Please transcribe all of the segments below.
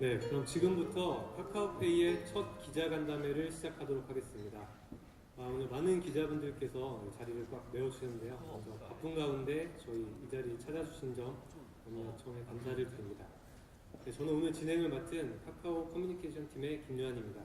네, 그럼 지금부터 카카오페이의 첫 기자간담회를 시작하도록 하겠습니다. 오늘 많은 기자분들께서 자리를 꽉 메워주셨는데요. 먼저 바쁜 가운데 저희 이 자리에 찾아주신 점 너무나 청에 감사를 드립니다. 네, 저는 오늘 진행을 맡은 카카오 커뮤니케이션 팀의 김요한입니다.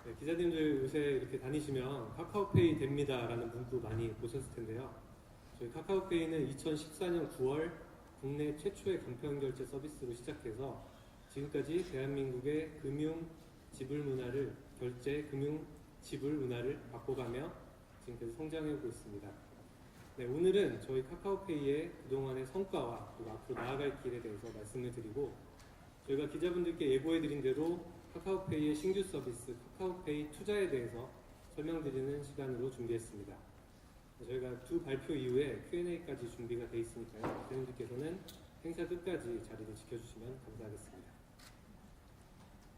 네, 기자님들 요새 이렇게 다니시면 카카오페이 됩니다 라는 문구 많이 보셨을 텐데요. 저희 카카오페이는 2014년 9월 국내 최초의 간편결제 서비스로 시작해서 지금까지 대한민국의 금융 지불 문화를 결제 금융 지불 문화를 바꿔가며 지금까지 성장해오고 있습니다. 네, 오늘은 저희 카카오페이의 그동안의 성과와 그리고 앞으로 나아갈 길에 대해서 말씀을 드리고 저희가 기자분들께 예고해드린 대로 카카오페이의 신규 서비스 카카오페이 투자에 대해서 설명드리는 시간으로 준비했습니다. 저희가 두 발표 이후에 Q&A까지 준비가 되어 있으니까요. 기자님들께서는 행사 끝까지 자리를 지켜주시면 감사하겠습니다.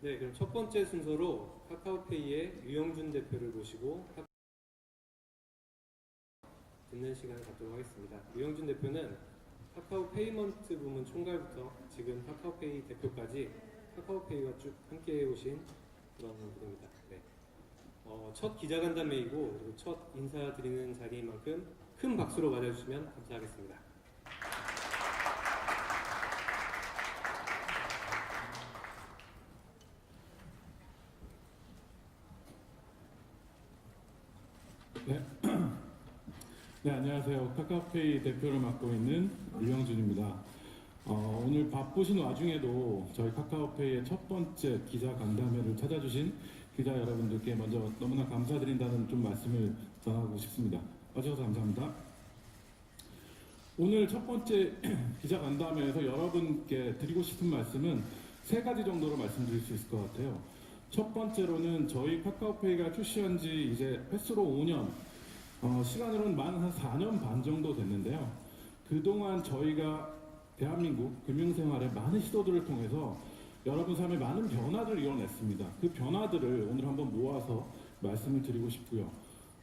네, 그럼 첫 번째 순서로 카카오페이의 유영준 대표를 모시고 듣는 시간을 갖도록 하겠습니다. 유영준 대표는 카카오 페이먼트 부문 총괄부터 지금 카카오페이 대표까지 카카오페이와 쭉 함께해 오신 그런 분입니다. 네. 첫 기자간담회이고 그리고 첫 인사드리는 자리인 만큼 큰 박수로 맞아주시면 감사하겠습니다. 네, 안녕하세요. 카카오페이 대표를 맡고 있는 유영준입니다. 오늘 바쁘신 와중에도 저희 카카오페이의 첫 번째 기자 간담회를 찾아주신 기자 여러분들께 먼저 너무나 감사드린다는 좀 말씀을 전하고 싶습니다. 와주셔서 감사합니다. 오늘 첫 번째 기자 간담회에서 여러분께 드리고 싶은 말씀은 세 가지 정도로 말씀드릴 수 있을 것 같아요. 첫 번째로는 저희 카카오페이가 출시한 지 이제 횟수로 5년, 시간으로는 한 4년 반 정도 됐는데요. 그동안 저희가 대한민국 금융생활의 많은 시도들을 통해서 여러분 삶에 많은 변화들을 이뤄냈습니다. 그 변화들을 오늘 한번 모아서 말씀을 드리고 싶고요.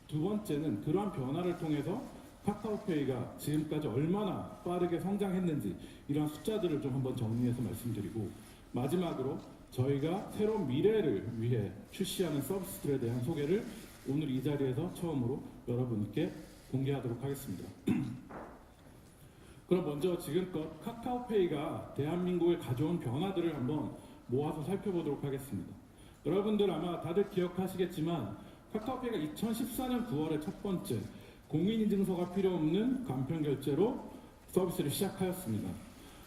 두 번째는 그러한 변화를 통해서 카카오페이가 지금까지 얼마나 빠르게 성장했는지 이러한 숫자들을 좀 한번 정리해서 말씀드리고 마지막으로 저희가 새로운 미래를 위해 출시하는 서비스들에 대한 소개를 오늘 이 자리에서 처음으로 여러분께 공개하도록 하겠습니다. 그럼 먼저 지금껏 카카오페이가 대한민국에 가져온 변화들을 한번 모아서 살펴보도록 하겠습니다. 여러분들 아마 다들 기억하시겠지만 카카오페이가 2014년 9월에 첫 번째 공인인증서가 필요 없는 간편결제로 서비스를 시작하였습니다.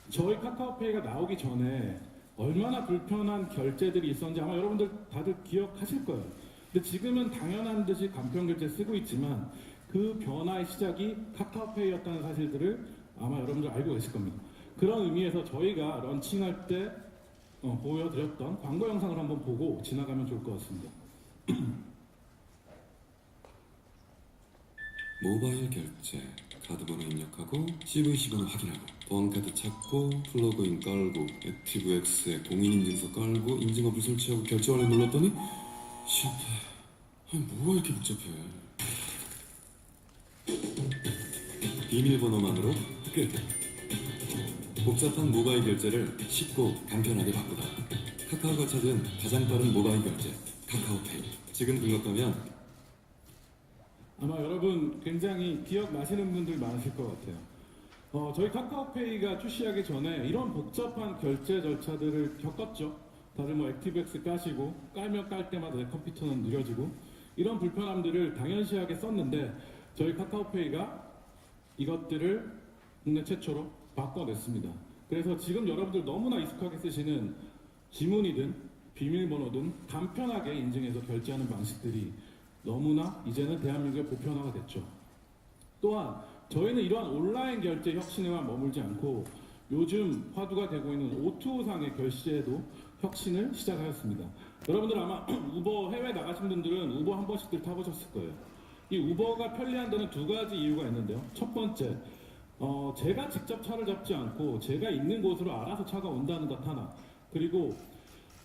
저희 카카오페이가 나오기 전에 얼마나 불편한 결제들이 있었는지 아마 여러분들 다들 기억하실 거예요. 근데 지금은 당연한 듯이 간편결제 쓰고 있지만 그 변화의 시작이 카카오페이였다는 사실들을 아마 여러분들 알고 계실 겁니다. 그런 의미에서 저희가 런칭할 때 보여드렸던 광고 영상을 한번 보고 지나가면 좋을 것 같습니다. 모바일 결제, 카드번호 입력하고 CVC 번호 확인하고 보안카드 찾고 플러그인 깔고 액티브엑스에 공인인증서 깔고 인증어플 설치하고 결제 완료 눌렀더니 실패. 아니 뭐가 이렇게 복잡해. 비밀번호만으로 끝. 복잡한 모바일 결제를 쉽고 간편하게 바꾸다. 카카오가 찾은 가장 빠른 모바일 결제 카카오페이. 지금 등록하면 아마 여러분 굉장히 기억나시는 분들 많으실 것 같아요. 저희 카카오페이가 출시하기 전에 이런 복잡한 결제 절차들을 겪었죠. 다들 뭐 액티브엑스 까시고 깔면 깔 때마다 내 컴퓨터는 느려지고 이런 불편함들을 당연시하게 썼는데 저희 카카오페이가 이것들을 국내 최초로 바꿔냈습니다. 그래서 지금 여러분들 너무나 익숙하게 쓰시는 지문이든 비밀번호든 간편하게 인증해서 결제하는 방식들이 너무나 이제는 대한민국의 보편화가 됐죠. 또한 저희는 이러한 온라인 결제 혁신에만 머물지 않고 요즘 화두가 되고 있는 O2O상의 결제에도 혁신을 시작하였습니다. 여러분들 아마 우버 해외 나가신 분들은 우버 한 번씩들 타보셨을 거예요. 이 우버가 편리한 데는 두 가지 이유가 있는데요. 첫 번째, 제가 직접 차를 잡지 않고 제가 있는 곳으로 알아서 차가 온다는 것 하나. 그리고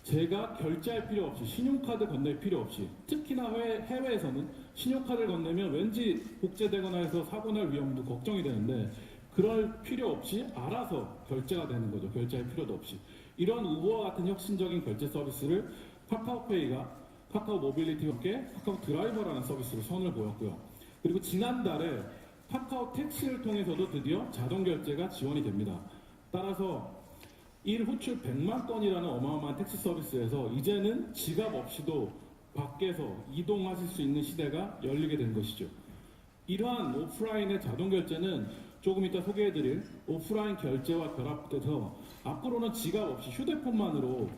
제가 결제할 필요 없이 신용카드 건넬 필요 없이 특히나 해외에서는 신용카드를 건네면 왠지 복제되거나 해서 사고 날 위험도 걱정이 되는데 그럴 필요 없이 알아서 결제가 되는 거죠. 결제할 필요도 없이. 이런 우버와 같은 혁신적인 결제 서비스를 카카오페이가 카카오 모빌리티와 함께 카카오 드라이버라는 서비스로 선을 보였고요. 그리고 지난달에 카카오 택시를 통해서도 드디어 자동 결제가 지원이 됩니다. 따라서 일 호출 100만 건이라는 어마어마한 택시 서비스에서 이제는 지갑 없이도 밖에서 이동하실 수 있는 시대가 열리게 된 것이죠. 이러한 오프라인의 자동 결제는 조금 이따 소개해드릴 오프라인 결제와 결합돼서 앞으로는 지갑 없이 휴대폰만으로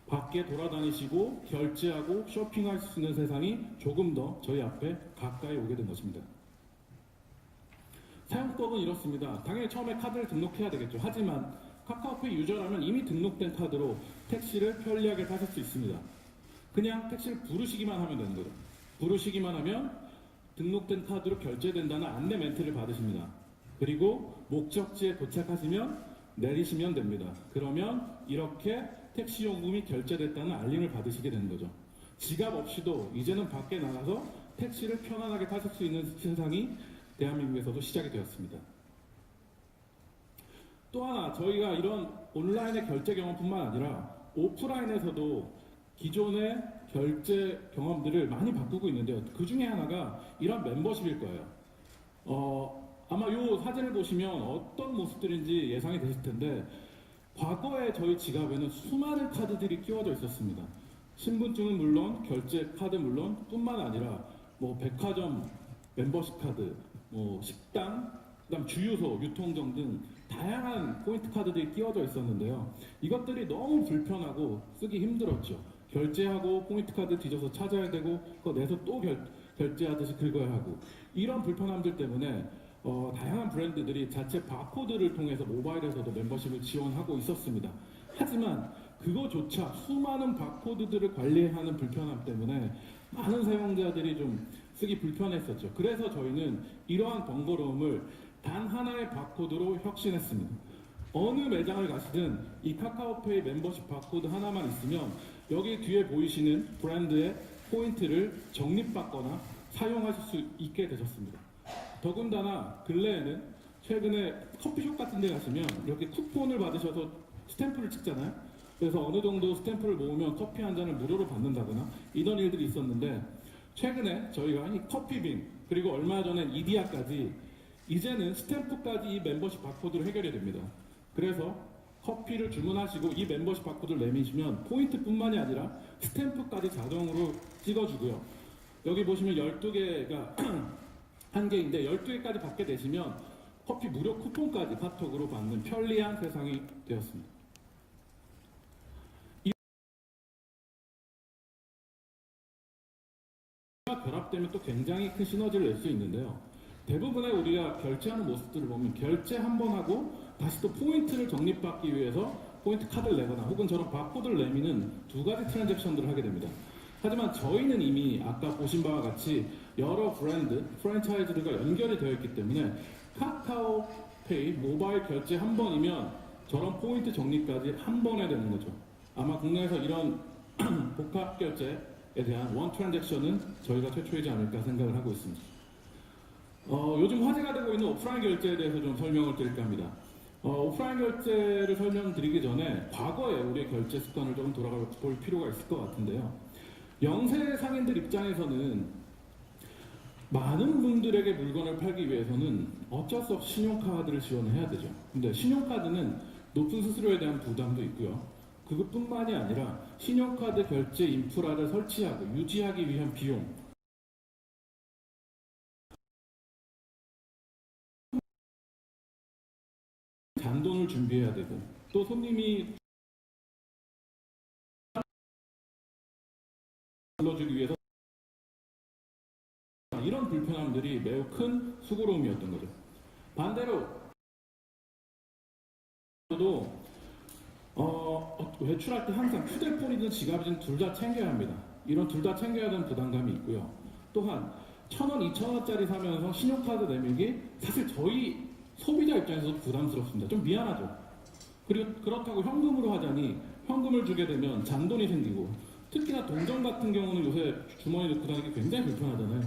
밖에 돌아다니시고 결제하고 쇼핑할 수 있는 세상이 조금 더 저희 앞에 가까이 오게 된 것입니다. 사용법은 이렇습니다. 당연히 처음에 카드를 등록해야 되겠죠. 하지만 카카오페이 유저라면 이미 등록된 카드로 택시를 편리하게 타실 수 있습니다. 그냥 택시를 부르시기만 하면 되는 거죠. 부르시기만 하면 등록된 카드로 결제된다는 안내 멘트를 받으십니다. 그리고 목적지에 도착하시면 내리시면 됩니다. 그러면 이렇게 택시 요금이 결제됐다는 알림을 받으시게 되는 거죠. 지갑 없이도 이제는 밖에 나가서 택시를 편안하게 타실 수 있는 세상이 대한민국에서도 시작이 되었습니다. 또 하나 저희가 이런 온라인의 결제 경험뿐만 아니라 오프라인에서도 기존의 결제 경험들을 많이 바꾸고 있는데요. 그 중에 하나가 이런 멤버십일 거예요. 아마 이 사진을 보시면 어떤 모습들인지 예상이 되실 텐데 과거에 저희 지갑에는 수많은 카드들이 끼워져 있었습니다. 신분증은 물론 결제 카드 물론 뿐만 아니라 뭐 백화점 멤버십 카드, 뭐 식당, 그다음 주유소, 유통점 등 다양한 포인트 카드들이 끼워져 있었는데요. 이것들이 너무 불편하고 쓰기 힘들었죠. 결제하고 포인트 카드 뒤져서 찾아야 되고 그거 내서 또 결제하듯이 긁어야 하고 이런 불편함들 때문에 다양한 브랜드들이 자체 바코드를 통해서 모바일에서도 멤버십을 지원하고 있었습니다. 하지만 그거조차 수많은 바코드들을 관리하는 불편함 때문에 많은 사용자들이 좀 쓰기 불편했었죠. 그래서 저희는 이러한 번거로움을 단 하나의 바코드로 혁신했습니다. 어느 매장을 가시든 이 카카오페이 멤버십 바코드 하나만 있으면 여기 뒤에 보이시는 브랜드의 포인트를 적립받거나 사용하실 수 있게 되셨습니다. 더군다나 근래에는 최근에 커피숍 같은 데 가시면 이렇게 쿠폰을 받으셔서 스탬프를 찍잖아요. 그래서 어느 정도 스탬프를 모으면 커피 한 잔을 무료로 받는다거나 이런 일들이 있었는데 최근에 저희가 이 커피빈 그리고 얼마 전엔 이디야까지 이제는 스탬프까지 이 멤버십 바코드로 해결이 됩니다. 그래서 커피를 주문하시고 이 멤버십 바코드를 내미시면 포인트뿐만이 아니라 스탬프까지 자동으로 찍어주고요. 여기 보시면 12개가 한 개인데 12개까지 받게 되시면 커피 무료 쿠폰까지 카톡으로 받는 편리한 세상이 되었습니다. 이와 결합되면 또 굉장히 큰 시너지를 낼 수 있는데요. 대부분의 우리가 결제하는 모습들을 보면 결제 한 번 하고 다시 또 포인트를 적립받기 위해서 포인트 카드를 내거나 혹은 저런 바코드를 내미는 두 가지 트랜잭션들을 하게 됩니다. 하지만 저희는 이미 아까 보신 바와 같이 여러 브랜드, 프랜차이즈들과 연결이 되어 있기 때문에 카카오페이 모바일 결제 한 번이면 저런 포인트 적립까지 한 번에 되는 거죠. 아마 국내에서 이런 복합 결제에 대한 원 트랜잭션은 저희가 최초이지 않을까 생각을 하고 있습니다. 요즘 화제가 되고 있는 오프라인 결제에 대해서 좀 설명을 드릴까 합니다. 오프라인 결제를 설명드리기 전에 과거에 우리의 결제 습관을 좀 돌아가 볼 필요가 있을 것 같은데요. 영세 상인들 입장에서는 많은 분들에게 물건을 팔기 위해서는 어쩔 수 없이 신용카드를 지원을 해야 되죠. 근데 신용카드는 높은 수수료에 대한 부담도 있고요. 그것뿐만이 아니라 신용카드 결제 인프라를 설치하고 유지하기 위한 비용, 잔돈을 준비해야 되고 또 손님이 불러주기 위해서 이런 불편함들이 매우 큰 수고로움이었던 거죠. 반대로 외출할 때 항상 휴대폰이든 지갑이든 둘 다 챙겨야 합니다. 이런 둘 다 챙겨야 되는 부담감이 있고요. 또한 1,000원, 2,000원짜리 사면서 신용카드 내밀기 사실 저희 소비자 입장에서도 부담스럽습니다. 좀 미안하죠. 그리고 그렇다고 현금으로 하자니 현금을 주게 되면 잔돈이 생기고 특히나 동전 같은 경우는 요새 주머니에 넣고 다니기 굉장히 불편하잖아요.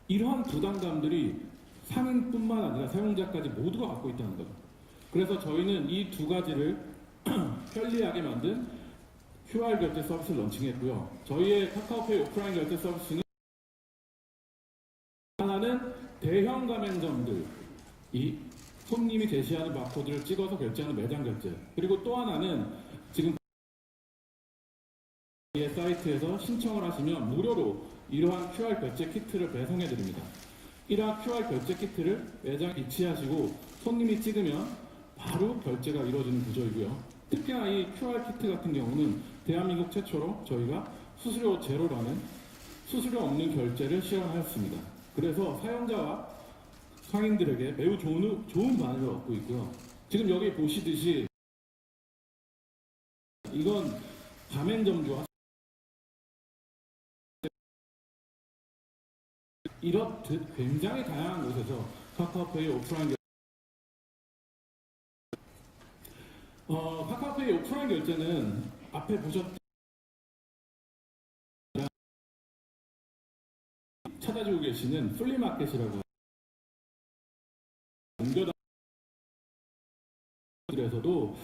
이러한 부담감들이 상인뿐만 아니라 사용자까지 모두가 갖고 있다는 거죠. 그래서 저희는 이 두 가지를 편리하게 만든 QR 결제 서비스를 런칭했고요. 저희의 카카오페이 오프라인 결제 서비스는 하나는 대형 가맹점들이 손님이 제시하는 바코드를 찍어서 결제하는 매장 결제, 그리고 또 하나는 지금 사이트에서 신청을 하시면 무료로 이러한 QR 결제 키트를 배송해 드립니다. 이러한 QR 결제 키트를 매장에 비치하시고 손님이 찍으면 바로 결제가 이루어지는 구조이고요. 특히나 이 QR 키트 같은 경우는 대한민국 최초로 저희가 수수료 제로라는 수수료 없는 결제를 실현하였습니다. 그래서 사용자와 상인들에게 매우 좋은 반응을 얻고 있고요. 지금 여기 보시듯이 이건 가맹점주와 이렇듯 굉장히 다양한 곳에서 카카오페이 오프라인 카카오페이 오프라인 결제는 앞에 보셨던 찾아주고 계시는 플리마켓이라고 옮겨다에서도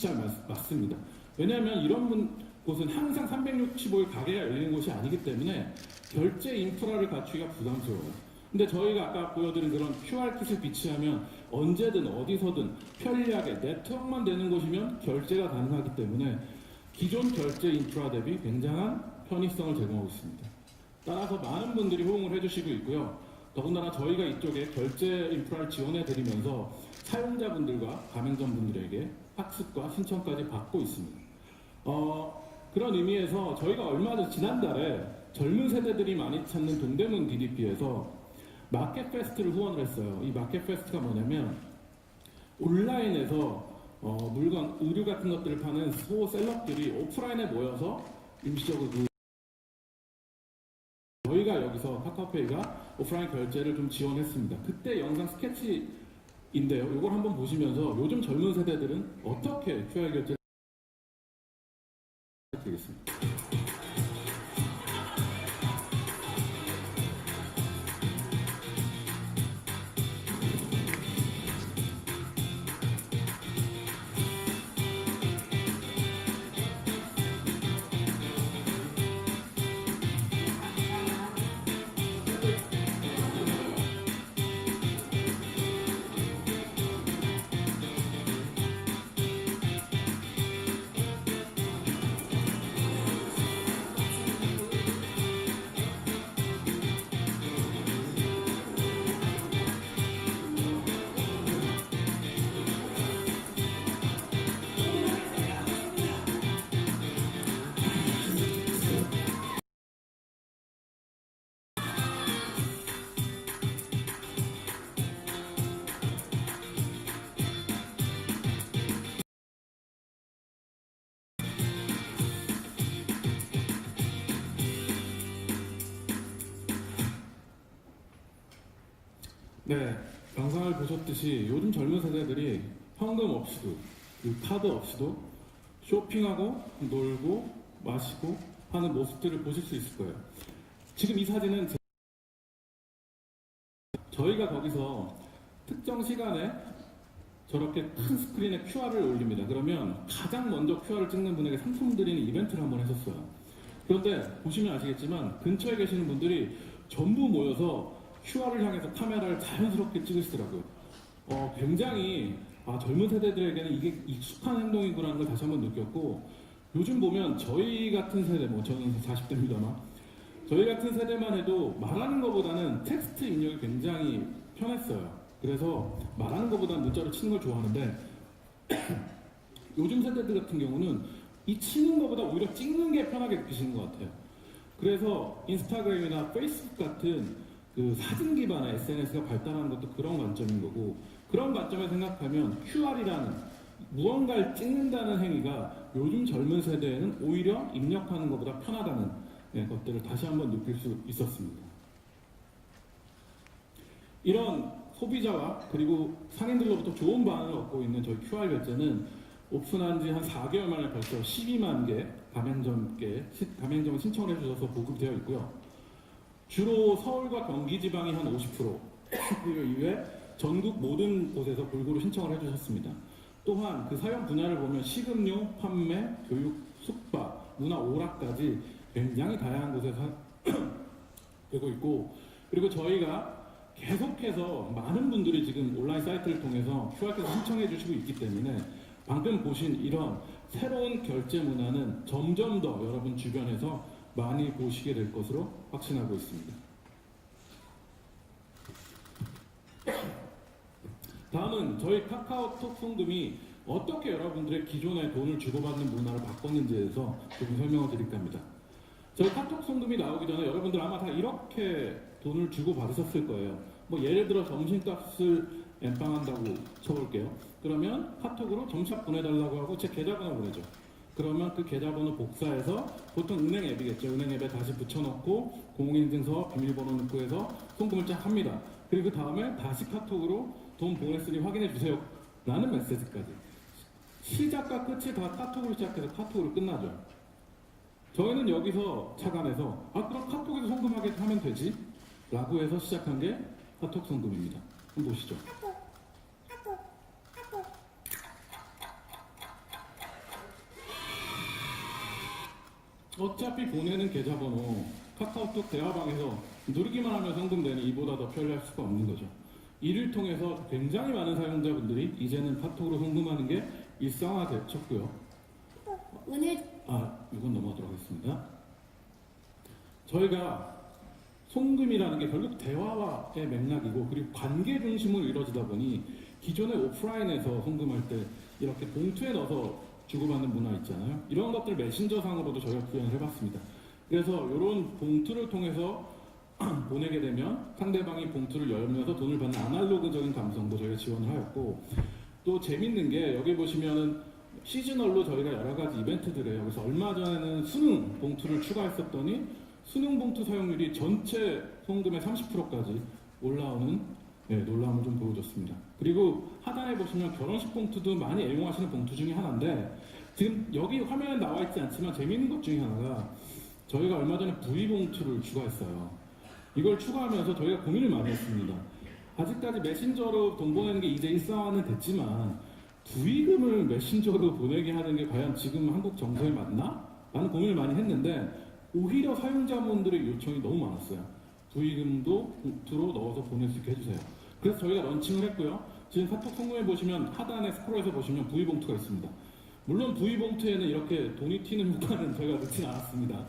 잘 맞습니다. 왜냐하면 이런 곳은 항상 365일 가게가 열리는 곳이 아니기 때문에 결제 인프라를 갖추기가 부담스러워요. 근데 저희가 아까 보여드린 그런 QR킷을 비치하면 언제든 어디서든 편리하게 네트워크만 되는 곳이면 결제가 가능하기 때문에 기존 결제 인프라 대비 굉장한 편의성을 제공하고 있습니다. 따라서 많은 분들이 호응을 해주시고 있고요. 더군다나 저희가 이쪽에 결제 인프라를 지원해 드리면서 사용자분들과 가맹점분들에게 학습과 신청까지 받고 있습니다. 그런 의미에서 저희가 얼마 전 지난달에 젊은 세대들이 많이 찾는 동대문 DDP에서 마켓 페스트를 후원을 했어요. 이 마켓 페스트가 뭐냐면 온라인에서 물건, 의류 같은 것들을 파는 소셀럽들이 오프라인에 모여서 임시적으로 저희가 여기서 카카오페이가 오프라인 결제를 좀 지원했습니다. 그때 영상 스케치인데요. 이걸 한번 보시면서 요즘 젊은 세대들은 어떻게 QR 결제를 드리겠습니다. 네, 영상을 보셨듯이 요즘 젊은 세대들이 현금 없이도 카드 없이도 쇼핑하고 놀고 마시고 하는 모습들을 보실 수 있을 거예요. 지금 이 사진은 저희가 거기서 특정 시간에 저렇게 큰 스크린에 QR을 올립니다. 그러면 가장 먼저 QR을 찍는 분에게 상품 드리는 이벤트를 한번 했었어요. 그런데 보시면 아시겠지만 근처에 계시는 분들이 전부 모여서 QR을 향해서 카메라를 자연스럽게 찍으시더라고요. 굉장히 젊은 세대들에게는 이게 익숙한 행동이구나라는 걸 다시 한번 느꼈고, 요즘 보면 저희 같은 세대, 저는 40대입니다만 저희 같은 세대만 해도 말하는 것보다는 텍스트 입력이 굉장히 편했어요. 그래서 말하는 것보다는 문자로 치는 걸 좋아하는데 요즘 세대들 같은 경우는 이 치는 것보다 오히려 찍는 게 편하게 느끼시는 것 같아요. 그래서 인스타그램이나 페이스북 같은 그 사진 기반의 SNS가 발달하는 것도 그런 관점인 거고, 그런 관점에 생각하면 QR이라는 무언가를 찍는다는 행위가 요즘 젊은 세대에는 오히려 입력하는 것보다 편하다는 것들을 다시 한번 느낄 수 있었습니다. 이런 소비자와 그리고 상인들로부터 좋은 반응을 얻고 있는 저희 QR 결제는 오픈한 지 한 4개월 만에 벌써 12만 개 가맹점을 신청을 해주셔서 보급되어 있고요. 주로 서울과 경기 지방이 한 50%, 그리고 이외 전국 모든 곳에서 골고루 신청을 해주셨습니다. 또한 그 사용 분야를 보면 식음료, 판매, 교육, 숙박, 문화, 오락까지 굉장히 다양한 곳에서 되고 있고, 그리고 저희가 계속해서 많은 분들이 지금 온라인 사이트를 통해서 QR코드 신청해 주시고 있기 때문에 방금 보신 이런 새로운 결제 문화는 점점 더 여러분 주변에서 많이 보시게 될 것으로 확신하고 있습니다. 다음은 저희 카카오톡 송금이 어떻게 여러분들의 기존의 돈을 주고받는 문화를 바꿨는지에 대해서 조금 설명을 드릴까 합니다. 저희 카톡 송금이 나오기 전에 여러분들 아마 다 이렇게 돈을 주고받으셨을 거예요. 뭐 예를 들어 점심값을 엠빵한다고 쳐볼게요. 그러면 카톡으로 점심 보내달라고 하고 제 계좌번호 보내죠. 그러면 그 계좌번호 복사해서 보통 은행 앱이겠죠. 은행 앱에 다시 붙여넣고 공인인증서 비밀번호 넣고 해서 송금을 쫙 합니다. 그리고 그 다음에 다시 카톡으로 돈 보냈으니 확인해 주세요 라는 메시지까지. 시작과 끝이 다 카톡으로 시작해서 카톡으로 끝나죠. 저희는 여기서 착안해서 그럼 카톡에서 송금하게 하면 되지 라고 해서 시작한 게 카톡 송금입니다. 한번 보시죠. 어차피 보내는 계좌번호 카카오톡 대화방에서 누르기만 하면 송금되니 이보다 더 편리할 수가 없는 거죠. 이를 통해서 굉장히 많은 사용자분들이 이제는 카톡으로 송금하는 게 일상화되었고요. 오늘 이건 넘어가도록 하겠습니다. 저희가 송금이라는 게 결국 대화와의 맥락이고 그리고 관계 중심으로 이루어지다 보니 기존의 오프라인에서 송금할 때 이렇게 봉투에 넣어서 주고받는 문화 있잖아요. 이런 것들 메신저상으로도 저희가 구현을 해봤습니다. 그래서 이런 봉투를 통해서 보내게 되면 상대방이 봉투를 열면서 돈을 받는 아날로그적인 감성도 저희가 지원을 하였고, 또 재밌는 게 여기 보시면은 시즈널로 저희가 여러 가지 이벤트들을 해요. 그래서 얼마 전에는 수능 봉투를 추가했었더니 수능 봉투 사용률이 전체 송금의 30%까지 올라오는 놀라움을 좀 보여줬습니다. 그리고 하단에 보시면 결혼식 봉투도 많이 애용하시는 봉투 중에 하나인데, 지금 여기 화면에 나와 있지 않지만 재미있는 것 중에 하나가 저희가 얼마 전에 V봉투를 추가했어요. 이걸 추가하면서 저희가 고민을 많이 했습니다. 아직까지 메신저로 돈 보내는 게 이제 일상화는 됐지만 부의금을 메신저로 보내게 하는 게 과연 지금 한국 정서에 맞나? 라는 고민을 많이 했는데 오히려 사용자분들의 요청이 너무 많았어요. 부의금도 봉투로 넣어서 보낼 수 있게 해주세요. 그래서 저희가 런칭을 했고요. 지금 카톡 송금해 보시면 하단에 스크롤해서 보시면 부의봉투가 있습니다. 물론 부의봉투에는 이렇게 돈이 튀는 효과는 저희가 넣진 않았습니다.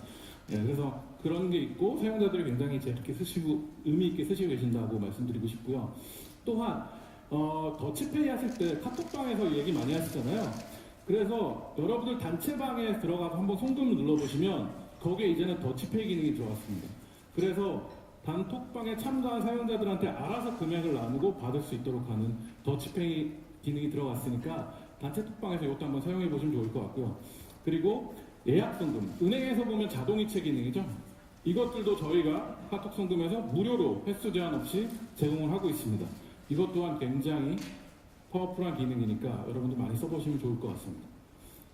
그래서 그런 게 있고 사용자들이 굉장히 재밌게 쓰시고 의미 있게 쓰시고 계신다고 말씀드리고 싶고요. 또한 더치페이 하실 때 카톡방에서 얘기 많이 하시잖아요. 그래서 여러분들 단체방에 들어가서 한번 송금을 눌러보시면 거기에 이제는 더치페이 기능이 들어왔습니다. 그래서 단톡방에 참가한 사용자들한테 알아서 금액을 나누고 받을 수 있도록 하는 더치페이 기능이 들어갔으니까 단체 톡방에서 이것도 한번 사용해 보시면 좋을 것 같고요. 그리고 예약 송금, 은행에서 보면 자동이체 기능이죠. 이것들도 저희가 카톡 송금에서 무료로 횟수 제한 없이 제공을 하고 있습니다. 이것 또한 굉장히 파워풀한 기능이니까 여러분들 많이 써보시면 좋을 것 같습니다.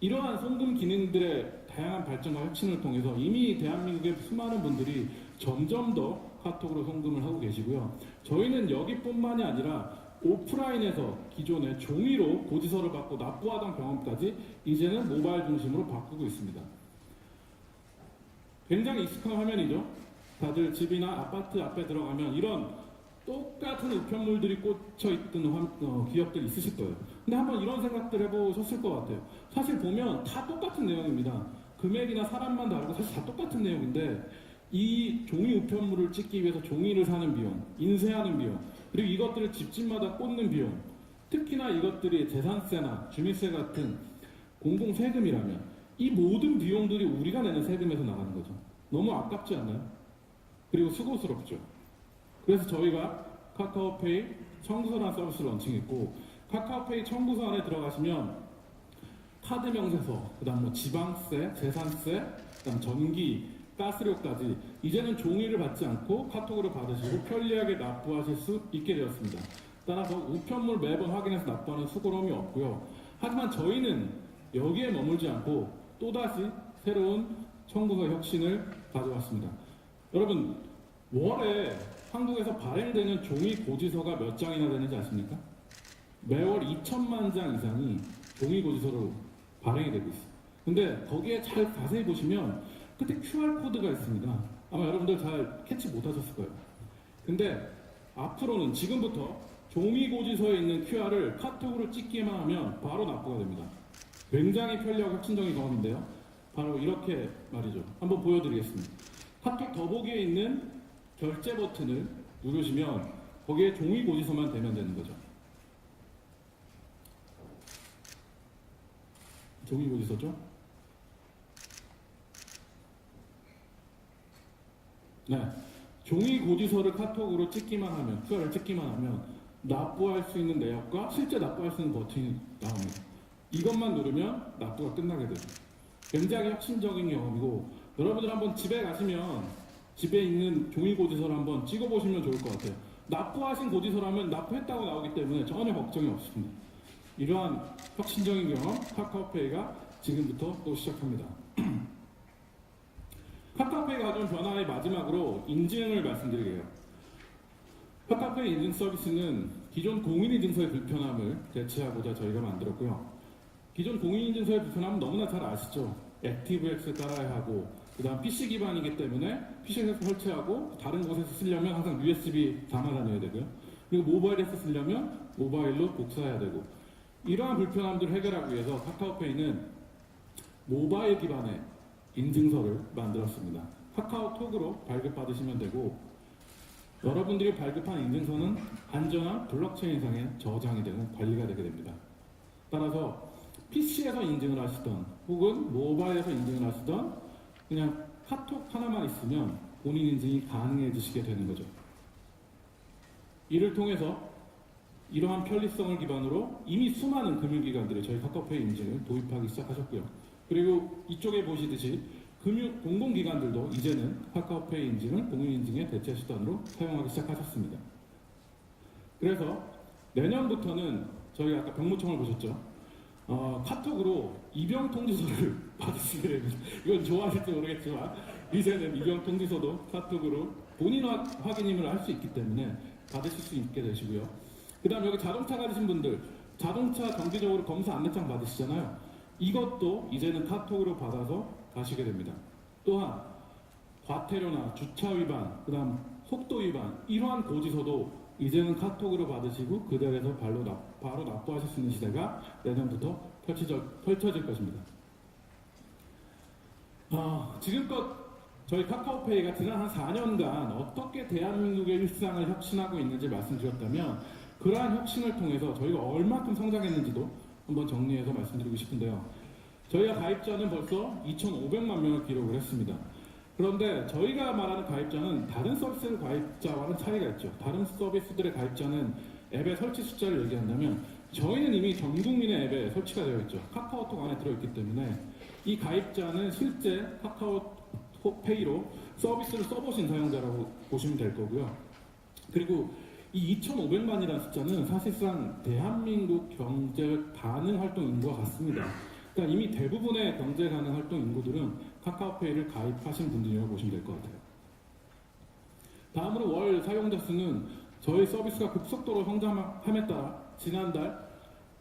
이러한 송금 기능들의 다양한 발전과 혁신을 통해서 이미 대한민국의 수많은 분들이 점점 더 카톡으로 송금을 하고 계시고요. 저희는 여기뿐만이 아니라 오프라인에서 기존에 종이로 고지서를 받고 납부하던 경험까지 이제는 모바일 중심으로 바꾸고 있습니다. 굉장히 익숙한 화면이죠. 다들 집이나 아파트 앞에 들어가면 이런 똑같은 우편물들이 꽂혀있던 기업들이 있으실 거예요. 근데 한번 이런 생각들 해보셨을 것 같아요. 사실 보면 다 똑같은 내용입니다. 금액이나 사람만 다르고 사실 다 똑같은 내용인데 이 종이 우편물을 찍기 위해서 종이를 사는 비용, 인쇄하는 비용, 그리고 이것들을 집집마다 꽂는 비용, 특히나 이것들이 재산세나 주민세 같은 공공세금이라면 이 모든 비용들이 우리가 내는 세금에서 나가는 거죠. 너무 아깝지 않나요? 그리고 수고스럽죠. 그래서 저희가 카카오페이 청구서라는 서비스를 런칭했고, 카카오페이 청구서 안에 들어가시면 카드 명세서, 그 다음 뭐 지방세, 재산세, 그 다음 전기, 가스료까지 이제는 종이를 받지 않고 카톡으로 받으시고 편리하게 납부하실 수 있게 되었습니다. 따라서 우편물 매번 확인해서 납부하는 수고로움이 없고요. 하지만 저희는 여기에 머물지 않고 또다시 새로운 청구서 혁신을 가져왔습니다. 여러분, 월에 한국에서 발행되는 종이 고지서가 몇 장이나 되는지 아십니까? 매월 2천만 장 이상이 종이 고지서로 발행이 되고 있어요. 근데 거기에 잘 자세히 보시면 끝에 QR코드가 있습니다. 아마 여러분들 잘 캐치 못하셨을 거예요. 근데 앞으로는 지금부터 종이 고지서에 있는 QR을 카톡으로 찍기만 하면 바로 납부가 됩니다. 굉장히 편리하고 혁신적인 경험인데요. 바로 이렇게 말이죠. 한번 보여드리겠습니다. 카톡 더보기에 있는 결제 버튼을 누르시면 거기에 종이 고지서만 되면 되는 거죠. 종이 고지서죠? 네. 종이 고지서를 카톡으로 찍기만 하면, QR을 찍기만 하면 납부할 수 있는 내역과 실제 납부할 수 있는 버튼이 나옵니다. 이것만 누르면 납부가 끝나게 되죠. 굉장히 혁신적인 경험이고, 여러분들 한번 집에 가시면 집에 있는 종이 고지서를 한번 찍어보시면 좋을 것 같아요. 납부하신 고지서라면 납부했다고 나오기 때문에 전혀 걱정이 없습니다. 이러한 혁신적인 경험, 카카오페이가 지금부터 또 시작합니다. 카카오페이가 가져온 변화의 마지막으로 인증을 말씀드리게요. 카카오페이 인증 서비스는 기존 공인인증서의 불편함을 대체하고자 저희가 만들었고요. 기존 공인인증서의 불편함은 너무나 잘 아시죠? 액티브엑스 따라야 하고, 그 다음 PC 기반이기 때문에 PC에서 설치하고 다른 곳에서 쓰려면 항상 USB 담아 다녀야 되고요. 그리고 모바일에서 쓰려면 모바일로 복사해야 되고, 이러한 불편함들을 해결하기 위해서 카카오페이는 모바일 기반의 인증서를 만들었습니다. 카카오톡으로 발급받으시면 되고, 여러분들이 발급한 인증서는 안전한 블록체인상에 저장이 되고 관리가 되게 됩니다. 따라서 PC에서 인증을 하시던 혹은 모바일에서 인증을 하시던 그냥 카톡 하나만 있으면 본인 인증이 가능해지시게 되는 거죠. 이를 통해서 이러한 편리성을 기반으로 이미 수많은 금융기관들이 저희 카카오페이 인증을 도입하기 시작하셨고요. 그리고 이쪽에 보시듯이 공공기관들도 이제는 카카오페이 인증을 공인인증의 대체 수단으로 사용하기 시작하셨습니다. 그래서 내년부터는 저희 아까 병무청을 보셨죠? 카톡으로 입영통지서를 받으시게 됩니다. 이건 좋아하실지 모르겠지만 이제는 입영통지서도 카톡으로 본인 확인임을 할 수 있기 때문에 받으실 수 있게 되시고요. 그 다음 여기 자동차 가지신 분들, 자동차 정기적으로 검사 안내장 받으시잖아요. 이것도 이제는 카톡으로 받아서 가시게 됩니다. 또한 과태료나 주차 위반, 그 다음 속도 위반, 이러한 고지서도 이제는 카톡으로 받으시고 그 자리에서 바로 납부하실 수 있는 시대가 내년부터 펼쳐질 것입니다. 지금껏 저희 카카오페이가 지난 한 4년간 어떻게 대한민국의 일상을 혁신하고 있는지 말씀드렸다면, 그러한 혁신을 통해서 저희가 얼마큼 성장했는지도 한번 정리해서 말씀드리고 싶은데요. 저희가 가입자는 벌써 2,500만 명을 기록을 했습니다. 그런데 저희가 말하는 가입자는 다른 서비스 가입자와는 차이가 있죠. 다른 서비스들의 가입자는 앱의 설치 숫자를 얘기한다면 저희는 이미 전 국민의 앱에 설치가 되어 있죠. 카카오톡 안에 들어있기 때문에 이 가입자는 실제 카카오페이로 서비스를 써보신 사용자라고 보시면 될 거고요. 그리고 이 2,500만이라는 숫자는 사실상 대한민국 경제 가능 활동 인구와 같습니다. 그러니까 이미 대부분의 경제 가능 활동 인구들은 카카오페이를 가입하신 분들이라고 보시면 될 것 같아요. 다음으로 월 사용자 수는 저희 서비스가 급속도로 성장함에 따라 지난달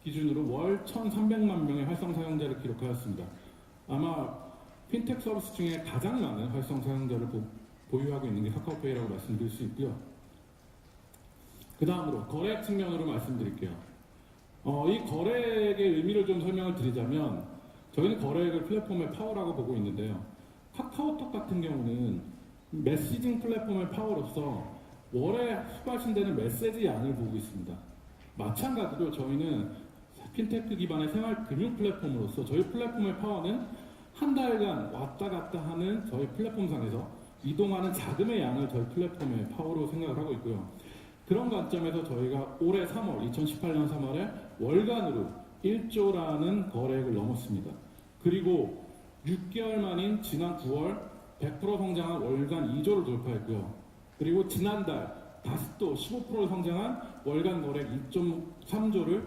기준으로 월 1,300만 명의 활성 사용자를 기록하였습니다. 아마 핀텍 서비스 중에 가장 많은 활성 사용자를 보유하고 있는 게 카카오페이라고 말씀드릴 수 있고요. 그 다음으로 거래 측면으로 말씀드릴게요. 이 거래액의 의미를 좀 설명을 드리자면, 저희는 거래액을 플랫폼의 파워라고 보고 있는데요. 카카오톡 같은 경우는 메시징 플랫폼의 파워로서 월에 발신되는 메시지 양을 보고 있습니다. 마찬가지로 저희는 핀테크 기반의 생활 금융 플랫폼으로서 저희 플랫폼의 파워는 한 달간 왔다 갔다 하는 저희 플랫폼상에서 이동하는 자금의 양을 저희 플랫폼의 파워로 생각을 하고 있고요. 그런 관점에서 저희가 올해 3월, 2018년 3월에 월간으로 1조라는 거래액을 넘었습니다. 그리고 6개월 만인 지난 9월 100% 성장한 월간 2조를 돌파했고요. 그리고 지난달 다시 또 15% 성장한 월간 거래액 2.3조를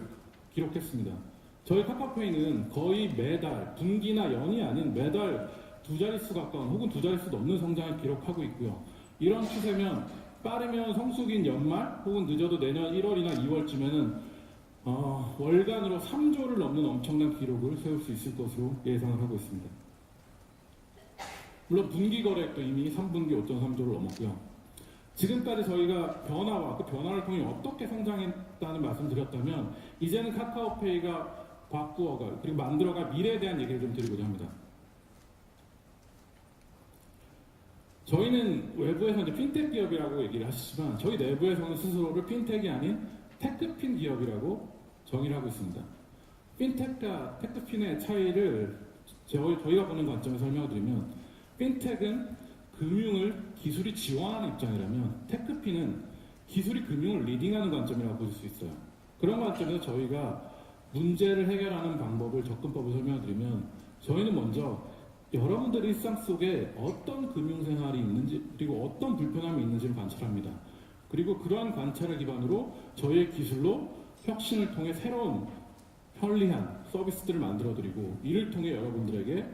기록했습니다. 저희 카카오페이는 거의 매달, 분기나 연이 아닌 매달 두 자릿수 가까운 혹은 두 자릿수 넘는 성장을 기록하고 있고요. 이런 추세면 빠르면 성수기인 연말 혹은 늦어도 내년 1월이나 2월쯤에는 월간으로 3조를 넘는 엄청난 기록을 세울 수 있을 것으로 예상을 하고 있습니다. 물론 분기 거래액도 이미 3분기 5.3조를 넘었고요. 지금까지 저희가 변화와 그 변화를 통해 어떻게 성장했다는 말씀 드렸다면 이제는 카카오페이가 바꾸어갈 그리고 만들어갈 미래에 대한 얘기를 좀 드리고자 합니다. 저희는 외부에서 이제 핀텍 기업이라고 얘기를 하시지만 저희 내부에서는 스스로를 핀텍이 아닌 테크핀 기업이라고 정의를 하고 있습니다. 핀텍과 테크핀의 차이를 저희가 보는 관점에서 설명드리면 핀텍은 금융을 기술이 지원하는 입장이라면 테크핀은 기술이 금융을 리딩하는 관점이라고 볼 수 있어요. 그런 관점에서 저희가 문제를 해결하는 방법을 접근법을 설명드리면 저희는 먼저 여러분들 일상 속에 어떤 금융생활이 있는지 그리고 어떤 불편함이 있는지를 관찰합니다. 그리고 그러한 관찰을 기반으로 저희의 기술로 혁신을 통해 새로운 편리한 서비스들을 만들어드리고 이를 통해 여러분들에게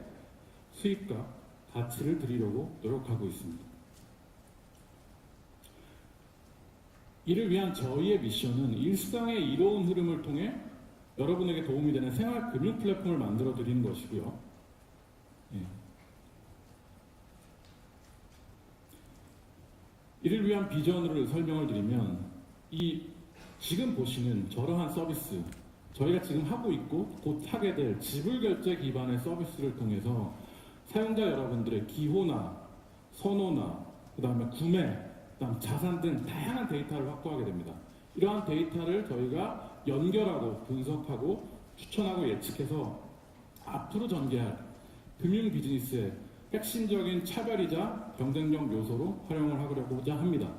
수익과 가치를 드리려고 노력하고 있습니다. 이를 위한 저희의 미션은 일상의 이로운 흐름을 통해 여러분에게 도움이 되는 생활 금융 플랫폼을 만들어 드리는 것이고요. 이를 위한 비전을 설명을 드리면 지금 보시는 저러한 서비스 저희가 지금 하고 있고 곧 하게 될 지불 결제 기반의 서비스를 통해서 사용자 여러분들의 기호나 선호나 그 다음에 구매, 그다음 자산 등 다양한 데이터를 확보하게 됩니다. 이러한 데이터를 저희가 연결하고 분석하고 추천하고 예측해서 앞으로 전개할 금융 비즈니스의 핵심적인 차별이자 경쟁력 요소로 활용을 하려고자 합니다.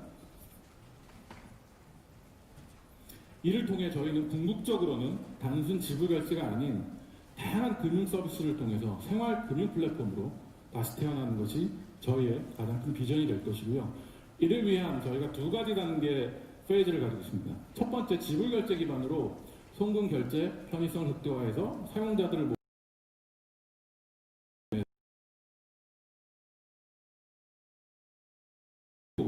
이를 통해 저희는 궁극적으로는 단순 지불 결제가 아닌 다양한 금융 서비스를 통해서 생활 금융 플랫폼으로 다시 태어나는 것이 저희의 가장 큰 비전이 될 것이고요. 이를 위한 저희가 두 가지 단계 페이지를 가지고 있습니다. 첫 번째, 지불 결제 기반으로 송금 결제 편의성을 극대화해서 사용자들을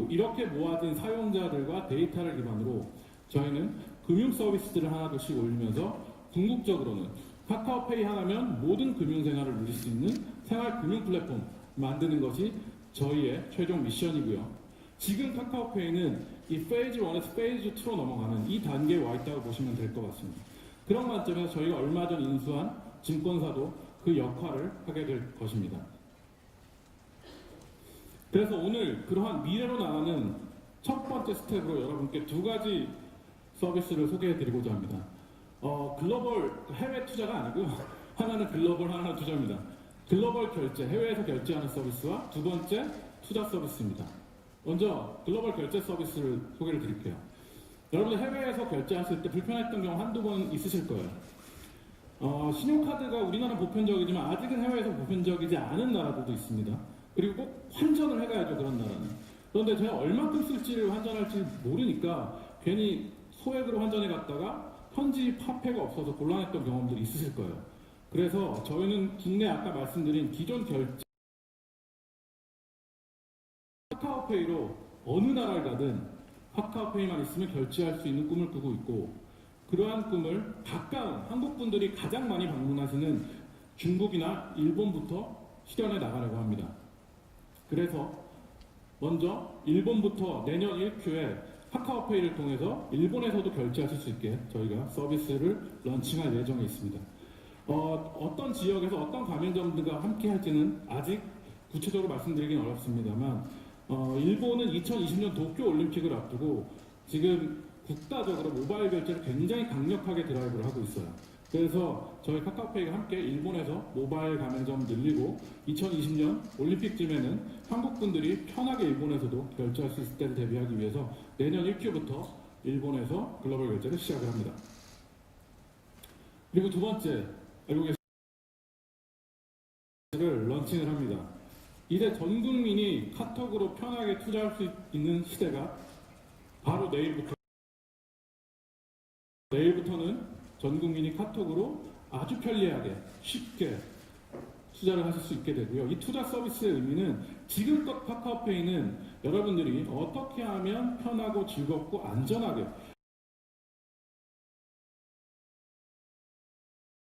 이렇게 모아진 사용자들과 데이터를 기반으로 저희는 금융 서비스들을 하나둘씩 올리면서 궁극적으로는 카카오페이 하나면 모든 금융생활을 누릴 수 있는 생활 금융 플랫폼 만드는 것이 저희의 최종 미션이고요. 지금 카카오페이는 이 페이즈 1에서 페이즈 2로 넘어가는 이 단계에 와 있다고 보시면 될 것 같습니다. 그런 관점에서 저희가 얼마 전 인수한 증권사도 그 역할을 하게 될 것입니다. 그래서 오늘 그러한 미래로 나가는 첫 번째 스텝으로 여러분께 두 가지 서비스를 소개해 드리고자 합니다. 글로벌 해외 투자가 아니고요. 하나는 글로벌, 하나는 투자입니다. 글로벌 결제, 해외에서 결제하는 서비스와 두 번째 투자 서비스입니다. 먼저 글로벌 결제 서비스를 소개를 드릴게요. 여러분들 해외에서 결제하실 때 불편했던 경우 한두 번 있으실 거예요. 신용카드가 우리나라 보편적이지만 아직은 해외에서 보편적이지 않은 나라들도 있습니다. 그리고 꼭 환전을 해가야죠, 그런 나라는. 그런데 제가 얼마큼 쓸지를 환전할지 모르니까 괜히 소액으로 환전해 갔다가 현지 화폐가 없어서 곤란했던 경험들이 있으실 거예요. 그래서 저희는 국내 아까 말씀드린 기존 결제 카카오페이로 어느 나라를 가든 카카오페이만 있으면 결제할 수 있는 꿈을 꾸고 있고, 그러한 꿈을 가까운 한국 분들이 가장 많이 방문하시는 중국이나 일본부터 실현해 나가려고 합니다. 그래서 먼저 일본부터 내년 1Q에 카카오페이를 통해서 일본에서도 결제하실 수 있게 저희가 서비스를 런칭할 예정에 있습니다. 어떤 지역에서 어떤 가맹점들과 함께 할지는 아직 구체적으로 말씀드리긴 어렵습니다만, 일본은 2020년 도쿄 올림픽을 앞두고 지금 국가적으로 모바일 결제를 굉장히 강력하게 드라이브를 하고 있어요. 그래서 저희 카카오페이가 함께 일본에서 모바일 가맹점 늘리고 2020년 올림픽쯤에는 한국 분들이 편하게 일본에서도 결제할 수 있을 때를 대비하기 위해서 내년 1Q부터 일본에서 글로벌 결제를 시작을 합니다. 그리고 두 번째, 알고 계시는 런칭을 합니다. 이제 전 국민이 카톡으로 편하게 투자할 수 있는 시대가 바로 내일부터는 전 국민이 카톡으로 아주 편리하게 쉽게 투자를 하실 수 있게 되고요. 이 투자 서비스의 의미는 지금껏 카카오페이는 여러분들이 어떻게 하면 편하고 즐겁고 안전하게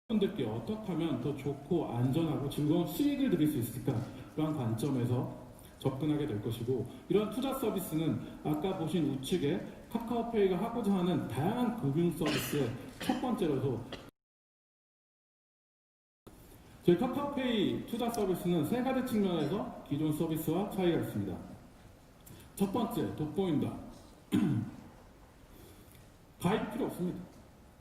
분들께 어떻게 하면 더 좋고 안전하고 즐거운 수익을 드릴 수 있을까 그런 관점에서 접근하게 될 것이고, 이런 투자 서비스는 아까 보신 우측에 카카오페이가 하고자 하는 다양한 금융 서비스의 첫 번째로서 저희 카카오페이 투자 서비스는 세 가지 측면에서 기존 서비스와 차이가 있습니다. 첫 번째, 돋보인다. 가입 필요 없습니다.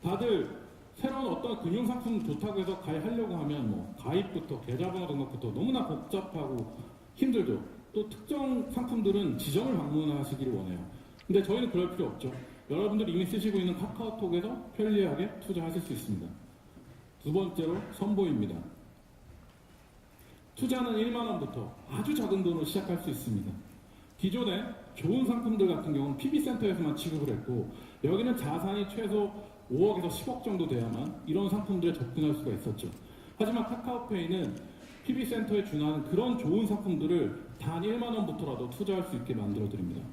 다들 새로운 어떤 금융상품 좋다고 해서 가입하려고 하면 뭐 가입부터 계좌번호 등록부터 너무나 복잡하고 힘들죠. 또 특정 상품들은 지점을 방문하시기를 원해요. 근데 저희는 그럴 필요 없죠. 여러분들이 이미 쓰시고 있는 카카오톡에서 편리하게 투자하실 수 있습니다. 두 번째로 선보입니다. 투자는 1만 원부터 아주 작은 돈으로 시작할 수 있습니다. 기존에 좋은 상품들 같은 경우는 PB센터에서만 취급을 했고, 여기는 자산이 최소 5억에서 10억 정도 돼야만 이런 상품들에 접근할 수가 있었죠. 하지만 카카오페이는 PB센터에 준하는 그런 좋은 상품들을 단 1만 원부터라도 투자할 수 있게 만들어 드립니다.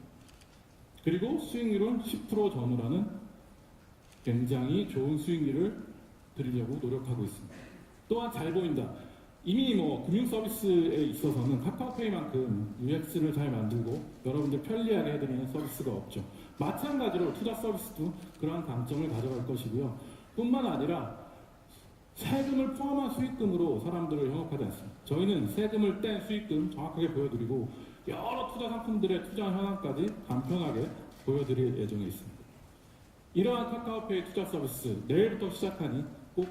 그리고 수익률은 10% 전후라는 굉장히 좋은 수익률을 드리려고 노력하고 있습니다. 또한 잘 보인다. 이미 뭐 금융 서비스에 있어서는 카카오페이만큼 UX를 잘 만들고 여러분들 편리하게 해드리는 서비스가 없죠. 마찬가지로 투자 서비스도 그러한 강점을 가져갈 것이고요. 뿐만 아니라 세금을 포함한 수익금으로 사람들을 현혹하지 않습니다. 저희는 세금을 뗀 수익금 정확하게 보여드리고 여러 투자 상품들의 투자 현황까지 간편하게 보여드릴 예정에 있습니다. 이러한 카카오페이 투자 서비스 내일부터 시작하니 꼭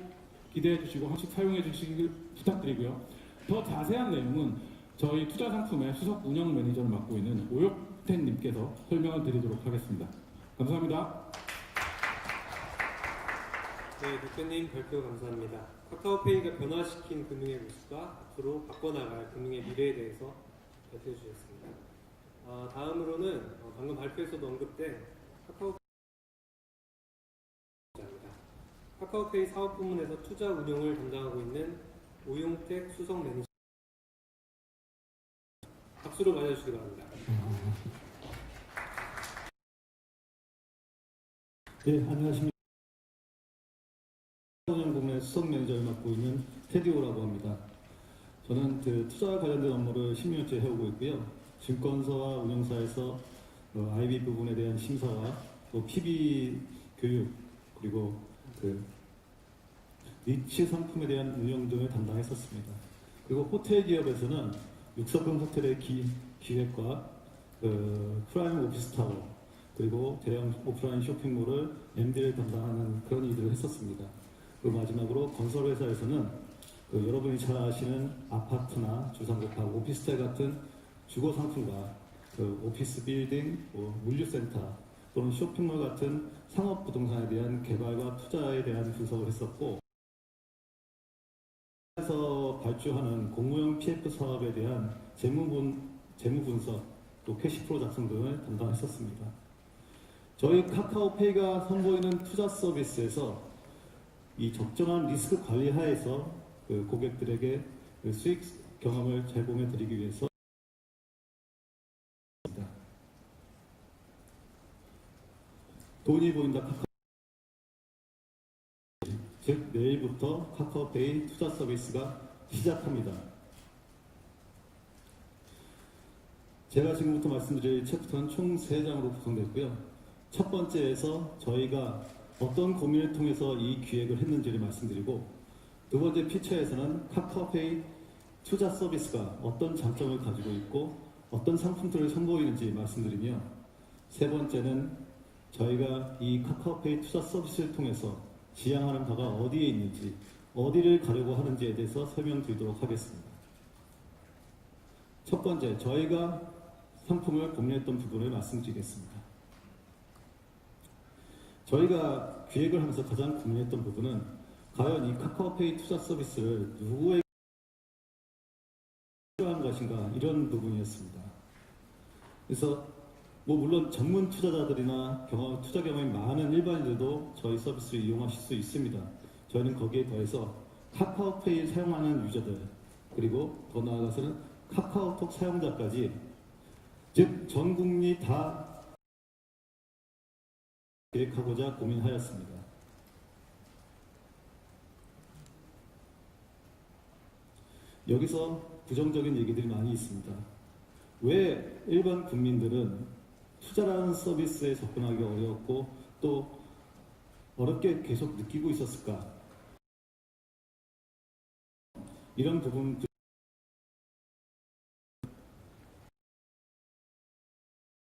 기대해 주시고 한 번씩 사용해 주시길 부탁드리고요. 더 자세한 내용은 저희 투자 상품의 수석 운영 매니저를 맡고 있는 오혁텐님께서 설명을 드리도록 하겠습니다. 감사합니다. 네, 대표님 발표 감사합니다. 카카오페이가 변화시킨 금융의 모습과 앞으로 바꿔나갈 금융의 미래에 대해서 발표해 주셨습니다. 다음으로는 방금 발표에서도 언급된 카카오페이 사업 부문에서 투자 운영을 담당하고 있는 오용택 수석 매니저, 박수로 맞아주시기 바랍니다. 네, 안녕하십니까. 운영 부문의 수석 매니저를 맡고 있는 테디오라고 합니다. 저는 투자와 관련된 업무를 10년째 해오고 있고요. 증권사와 운영사에서 IB 부분에 대한 심사와 또 PB 교육, 그리고 니치 상품에 대한 운영 등을 담당했었습니다. 그리고 호텔 기업에서는 6석급 호텔의 기획과 프라임 오피스타워, 그리고 대형 오프라인 쇼핑몰을 MD를 담당하는 그런 일들을 했었습니다. 그리고 마지막으로 건설회사에서는 여러분이 잘 아시는 아파트나 주상복합, 오피스텔 같은 주거 상품과 오피스 빌딩, 물류센터 또는 쇼핑몰 같은 상업 부동산에 대한 개발과 투자에 대한 분석을 했었고, 에서 발주하는 공무용 PF 사업에 대한 재무 분석, 또 캐시플로우 작성 등을 담당했었습니다. 저희 카카오페이가 선보이는 투자 서비스에서 이 적정한 리스크 관리 하에서 고객들에게 수익 경험을 제공해 드리기 위해서 돈이 보인다 카카오, 즉 내일부터 카카오페이 투자 서비스가 시작합니다. 제가 지금부터 말씀드릴 챕터는 총 3장으로 구성됐고요. 첫 번째에서 저희가 어떤 고민을 통해서 이 기획을 했는지를 말씀드리고, 두 번째 피처에서는 카카오페이 투자 서비스가 어떤 장점을 가지고 있고 어떤 상품들을 선보이는지 말씀드리며, 세 번째는 저희가 이 카카오페이 투자 서비스를 통해서 지향하는 바가 어디에 있는지, 어디를 가려고 하는지에 대해서 설명드리도록 하겠습니다. 첫 번째, 저희가 상품을 고민했던 부분을 말씀드리겠습니다. 저희가 기획을 하면서 가장 고민했던 부분은 과연 이 카카오페이 투자 서비스를 누구에게 필요한 것인가, 이런 부분이었습니다. 그래서 물론 전문 투자자들이나 투자 경험이 많은 일반인들도 저희 서비스를 이용하실 수 있습니다. 저희는 거기에 더해서 카카오페이를 사용하는 유저들, 그리고 더 나아가서는 카카오톡 사용자까지, 즉 전 국민이 다 계획하고자 고민하였습니다. 여기서 부정적인 얘기들이 많이 있습니다. 왜 일반 국민들은 투자라는 서비스에 접근하기 어려웠고 또 어렵게 계속 느끼고 있었을까? 이런 부분들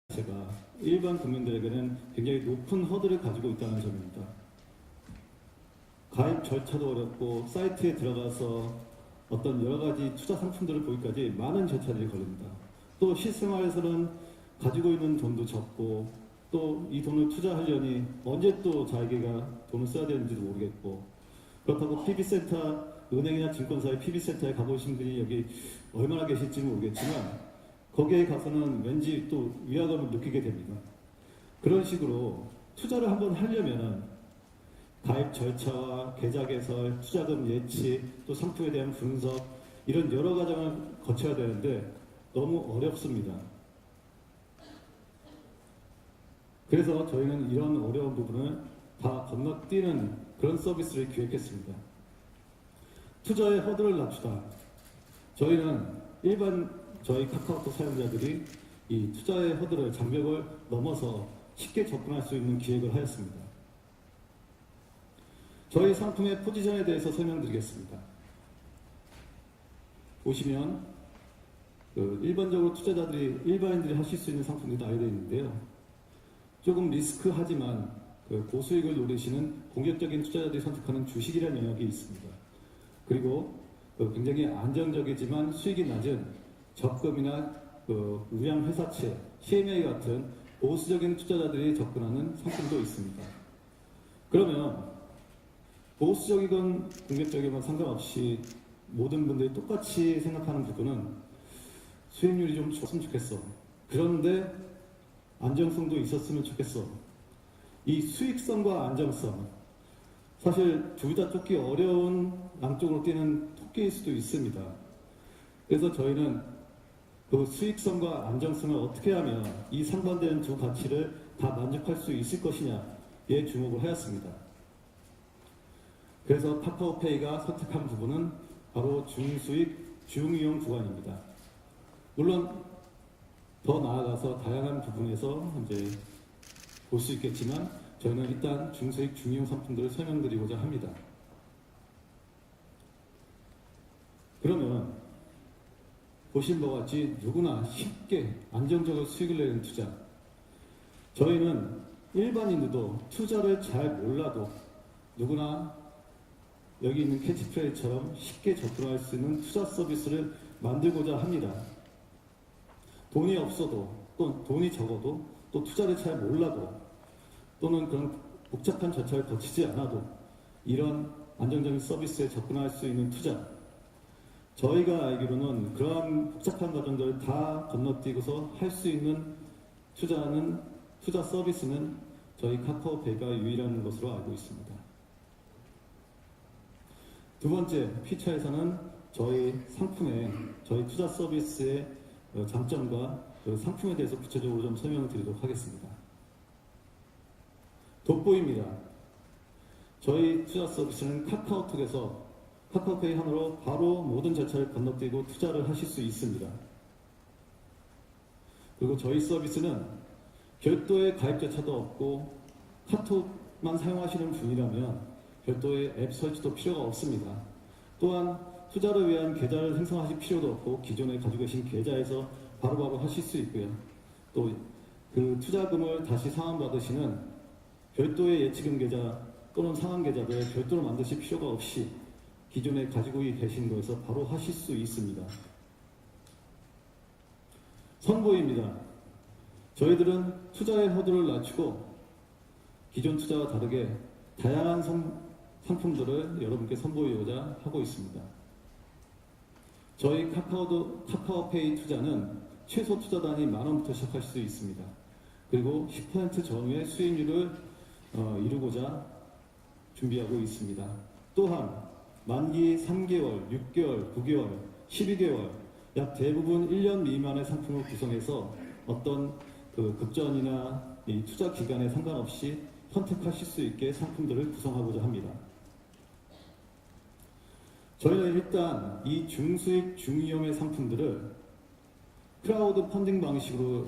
제가 일반 국민들에게는 굉장히 높은 허들을 가지고 있다는 점입니다. 가입 절차도 어렵고 사이트에 들어가서 어떤 여러 가지 투자 상품들을 보기까지 많은 절차들이 걸립니다. 또 실생활에서는 가지고 있는 돈도 적고 또 이 돈을 투자하려니 언제 또 자기가 돈을 써야 되는지도 모르겠고, 그렇다고 PB센터, 은행이나 증권사의 PB센터에 가보신 분이 여기 얼마나 계실지는 모르겠지만 거기에 가서는 왠지 또 위화감을 느끼게 됩니다. 그런 식으로 투자를 한번 하려면은 가입 절차와 계좌 개설, 투자금 예측, 또 상품에 대한 분석, 이런 여러 과정을 거쳐야 되는데 너무 어렵습니다. 그래서 저희는 이런 어려운 부분을 다 건너뛰는 그런 서비스를 기획했습니다. 투자의 허들을 낮추다. 저희는 저희 카카오톡 사용자들이 이 투자의 허들을, 장벽을 넘어서 쉽게 접근할 수 있는 기획을 하였습니다. 저희 상품의 포지션에 대해서 설명드리겠습니다. 보시면 일반적으로 일반인들이 하실 수 있는 상품들이 나열되어 있는데요. 조금 리스크하지만 고수익을 노리시는 공격적인 투자자들이 선택하는 주식이라는 영역이 있습니다. 그리고 굉장히 안정적이지만 수익이 낮은 적금이나 우량회사채, CMA 같은 보수적인 투자자들이 접근하는 상품도 있습니다. 그러면 보수적이건 공격적이건 상관없이 모든 분들이 똑같이 생각하는 부분은 수익률이 좀 좋았으면 좋겠어. 그런데 안정성도 있었으면 좋겠어. 이 수익성과 안정성, 사실 둘 다 쫓기 어려운 양쪽으로 뛰는 토끼일 수도 있습니다. 그래서 저희는 그 수익성과 안정성을 어떻게 하면 이 상반되는 두 가치를 다 만족할 수 있을 것이냐에 주목을 하였습니다. 그래서 카카오페이가 선택한 부분은 바로 중수익, 중위험 구간입니다. 물론 더 나아가서 다양한 부분에서 이제 볼 수 있겠지만 저희는 일단 중수익, 중위험 상품들을 설명드리고자 합니다. 그러면 보신 바와 같이 누구나 쉽게 안정적으로 수익을 내는 투자, 저희는 일반인들도 투자를 잘 몰라도 누구나 여기 있는 캐치프레이처럼 쉽게 접근할 수 있는 투자 서비스를 만들고자 합니다. 돈이 없어도, 또 돈이 적어도, 또 투자를 잘 몰라도, 또는 그런 복잡한 절차를 거치지 않아도 이런 안정적인 서비스에 접근할 수 있는 투자, 저희가 알기로는 그러한 복잡한 과정들을 다 건너뛰고서 할 수 있는 투자 서비스는 저희 카카오페이가 유일한 것으로 알고 있습니다. 두 번째 피처에서는 저희 투자 서비스의 장점과 상품에 대해서 구체적으로 좀 설명을 드리도록 하겠습니다. 돋보입니다. 저희 투자 서비스는 카카오톡에서 카카오페이 하나로 바로 모든 절차를 건너뛰고 투자를 하실 수 있습니다. 그리고 저희 서비스는 별도의 가입 절차도 없고 카톡만 사용하시는 분이라면 별도의 앱 설치도 필요가 없습니다. 또한 투자를 위한 계좌를 생성하실 필요도 없고 기존에 가지고 계신 계좌에서 바로바로 하실 수 있고요. 또 그 투자금을 다시 상환받으시는 별도의 예치금 계좌 또는 상환 계좌를 별도로 만드실 필요가 없이 기존에 가지고 계신 거에서 바로 하실 수 있습니다. 선보입니다. 저희들은 투자의 허들을 낮추고 기존 투자와 다르게 다양한 상품들을 여러분께 선보이고자 하고 있습니다. 저희 카카오페이 투자는 최소 투자 단위 10,000원부터 시작할 수 있습니다. 그리고 10% 전후의 수익률을 이루고자 준비하고 있습니다. 또한 만기 3개월, 6개월, 9개월, 12개월, 약 대부분 1년 미만의 상품을 구성해서 어떤 그 급전이나 이 투자 기간에 상관없이 선택하실 수 있게 상품들을 구성하고자 합니다. 저희는 일단 이 중수익 중위험의 상품들을 크라우드 펀딩 방식으로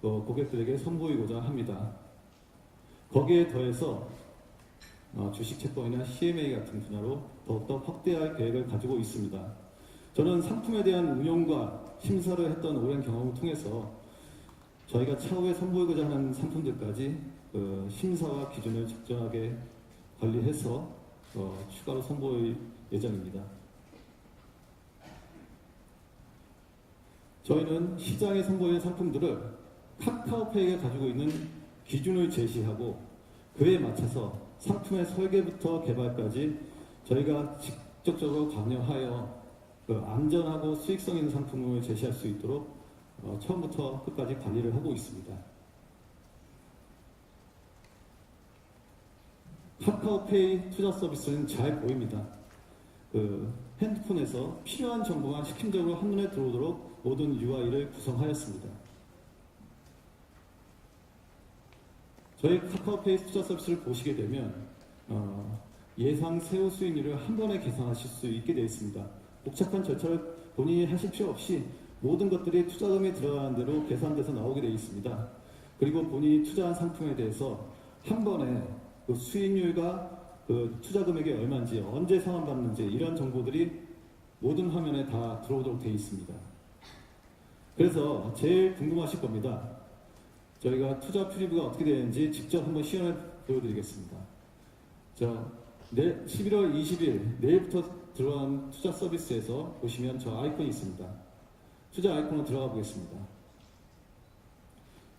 고객들에게 선보이고자 합니다. 거기에 더해서 주식 채권이나 CMA 같은 분야로 더욱더 확대할 계획을 가지고 있습니다. 저는 상품에 대한 운용과 심사를 했던 오랜 경험을 통해서 저희가 차후에 선보이고자 하는 상품들까지 심사와 기준을 적정하게 관리해서 추가로 선보일 예정입니다. 저희는 시장에 선보이는 상품들을 카카오페이가 가지고 있는 기준을 제시하고 그에 맞춰서 상품의 설계부터 개발까지 저희가 직접적으로 관여하여 안전하고 수익성 있는 상품을 제시할 수 있도록 처음부터 끝까지 관리를 하고 있습니다. 카카오페이 투자 서비스는 잘 보입니다. 핸드폰에서 필요한 정보만 시킴적으로 한눈에 들어오도록 모든 UI를 구성하였습니다. 저희 카카오페이 투자 서비스를 보시게 되면 예상 세후 수익률을 한 번에 계산하실 수 있게 되어 있습니다. 복잡한 절차를 본인이 하실 필요 없이 모든 것들이 투자금에 들어가는 대로 계산돼서 나오게 되어 있습니다. 그리고 본인이 투자한 상품에 대해서 한 번에 그 수익률과 그 투자 금액이 얼마인지 언제 상환받는지 이런 정보들이 모든 화면에 다 들어오도록 되어 있습니다. 그래서 제일 궁금하실 겁니다. 저희가 투자 프리뷰가 어떻게 되는지 직접 한번 시연해 보여드리겠습니다. 11월 20일 내일부터 들어간 투자 서비스에서 보시면 저 아이콘이 있습니다. 투자 아이콘으로 들어가 보겠습니다.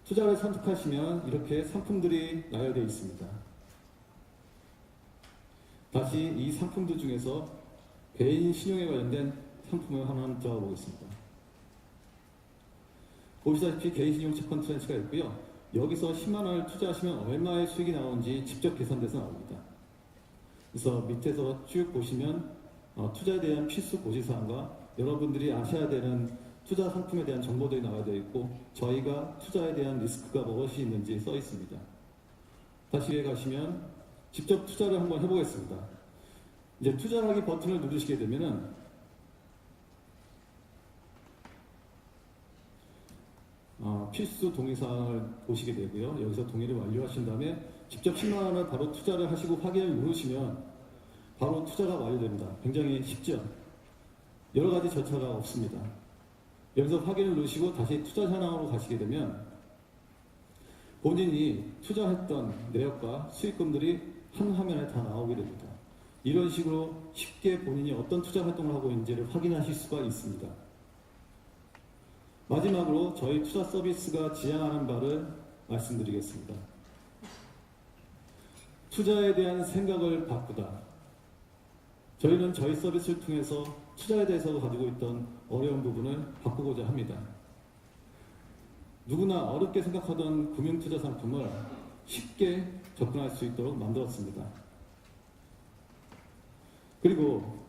투자를 선택하시면 이렇게 상품들이 나열되어 있습니다. 다시 이 상품들 중에서 개인 신용에 관련된 상품을 하나 들어가 보겠습니다. 보시다시피 개인 신용 채권 트렌치가 있고요. 여기서 10만 원을 투자하시면 얼마의 수익이 나오는지 직접 계산돼서 나옵니다. 그래서 밑에서 쭉 보시면 투자에 대한 필수 고지사항과 여러분들이 아셔야 되는 투자 상품에 대한 정보들이 나와 있고 저희가 투자에 대한 리스크가 무엇이 있는지 써 있습니다. 다시 위에 가시면 직접 투자를 한번 해보겠습니다. 이제 투자하기 버튼을 누르시게 되면은 필수 동의사항을 보시게 되고요. 여기서 동의를 완료하신 다음에 직접 10만 원을 바로 투자를 하시고 확인을 누르시면 바로 투자가 완료됩니다. 굉장히 쉽죠? 여러 가지 절차가 없습니다. 여기서 확인을 누르시고 다시 투자 현황으로 가시게 되면 본인이 투자했던 내역과 수익금들이 한 화면에 다 나오게 됩니다. 이런 식으로 쉽게 본인이 어떤 투자 활동을 하고 있는지를 확인하실 수가 있습니다. 마지막으로 저희 투자 서비스가 지향하는 바를 말씀드리겠습니다. 투자에 대한 생각을 바꾸다. 저희는 저희 서비스를 통해서 투자에 대해서 가지고 있던 어려운 부분을 바꾸고자 합니다. 누구나 어렵게 생각하던 금융투자 상품을 쉽게 접근할 수 있도록 만들었습니다. 그리고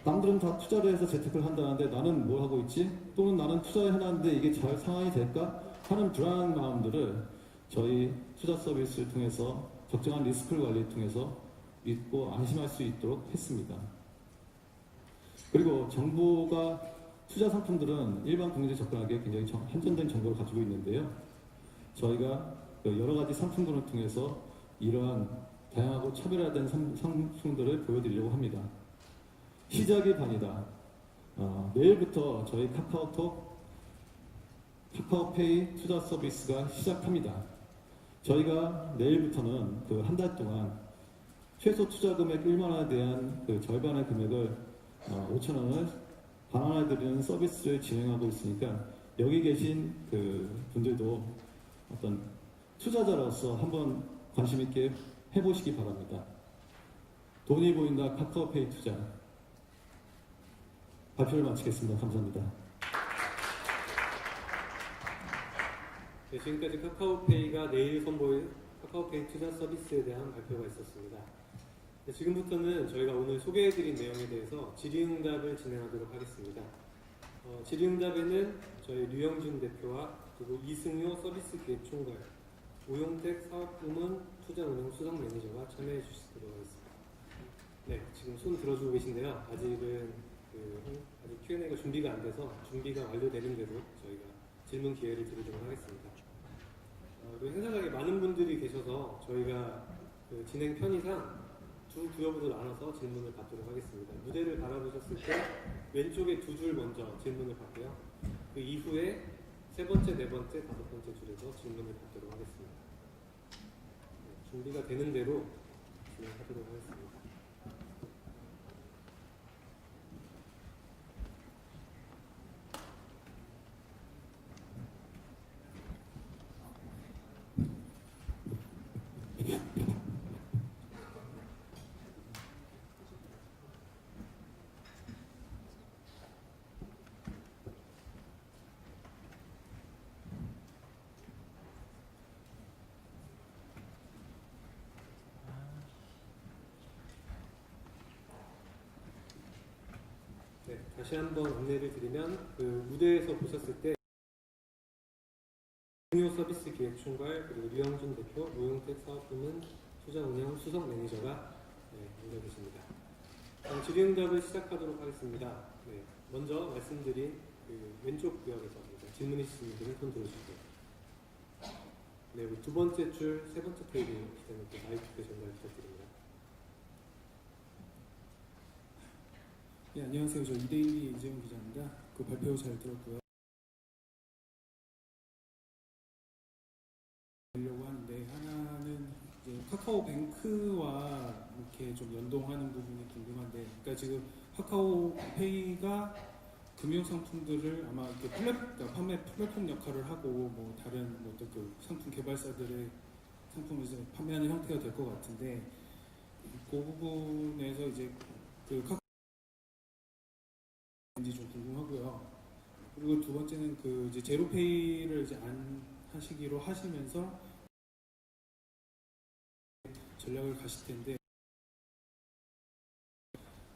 남들은 다 투자를 해서 재테크를 한다는데 나는 뭘 하고 있지? 또는 나는 투자를 해놨는데 이게 잘 상황이 될까? 하는 불안한 마음들을 저희 투자 서비스를 통해서 적정한 리스크 관리를 통해서 믿고 안심할 수 있도록 했습니다. 그리고 정보가 투자 상품들은 일반 국민들이 접근하기에 굉장히 한정된 정보를 가지고 있는데요. 저희가 여러 가지 상품군을 통해서 이러한 다양하고 차별화된 상품들을 보여드리려고 합니다. 시작이 반이다. 내일부터 저희 카카오페이 투자 서비스가 시작합니다. 저희가 내일부터는 그 한 달 동안 최소 투자 금액 1만 원에 대한 그 절반의 금액을 5천 원을 반환해 드리는 서비스를 진행하고 있으니까 여기 계신 그 분들도 어떤 투자자로서 한번 관심 있게 해보시기 바랍니다. 돈이 보인다 카카오페이 투자 발표를 마치겠습니다. 감사합니다. 네, 지금까지 카카오페이가 내일 선보일 카카오페이 투자 서비스에 대한 발표가 있었습니다. 네, 지금부터는 저희가 오늘 소개해드린 내용에 대해서 질의응답을 진행하도록 하겠습니다. 질의응답에는 저희 류영준 대표와 그리고 이승효 서비스기획총괄, 오용택 사업부문 투자운영 수석 매니저가 참여해 주시도록 하겠습니다. 네, 지금 손 들어주고 계신데요. 아직은 아직 Q&A가 준비가 안 돼서 준비가 완료되는 대로 저희가 질문 기회를 드리도록 하겠습니다. 그리고 행사장에 많은 분들이 계셔서 저희가 그 진행 편의상 두 구역으로 나눠서 질문을 받도록 하겠습니다. 무대를 바라보셨을 때 왼쪽에 두 줄 먼저 질문을 받고요. 그 이후에 세 번째, 네 번째, 다섯 번째 줄에서 질문을 받도록 하겠습니다. 네, 준비가 되는 대로 진행하도록 하겠습니다. 네, 다시 한번 안내를 드리면 그 무대에서 보셨을 때 이승효 서비스 기획총괄 그리고 류영준 대표, 오용택 사업부문 투자운영 수석 매니저가 앉아 계십니다. 그럼 질의응답을 시작하도록 하겠습니다. 네, 먼저 말씀드린 그 왼쪽 구역에서 질문 있으신 분들은 손 들어주세요. 네, 우리 두 번째 줄, 세 번째 테이블 기자님께 마이크 전달 부탁드립니다. 네, 안녕하세요. 저 이데일리 이재용 기자입니다. 그 발표 잘 들었고요. 하려고 하는데 하나는 이제 카카오뱅크와 이렇게 좀 연동하는 부분이 궁금한데, 그러니까 지금 카카오페이가 금융 상품들을 아마 이렇게 그러니까 판매 플랫폼 역할을 하고 뭐 다른 뭐 어떤 그 상품 개발사들의 상품을 이제 판매하는 형태가 될 것 같은데, 그 부분에서 이제 그 인지 좀 궁금하고요. 그리고 두 번째는 그 이제 제로페이를 이제 안 하시기로 하시면서 전략을 가실 텐데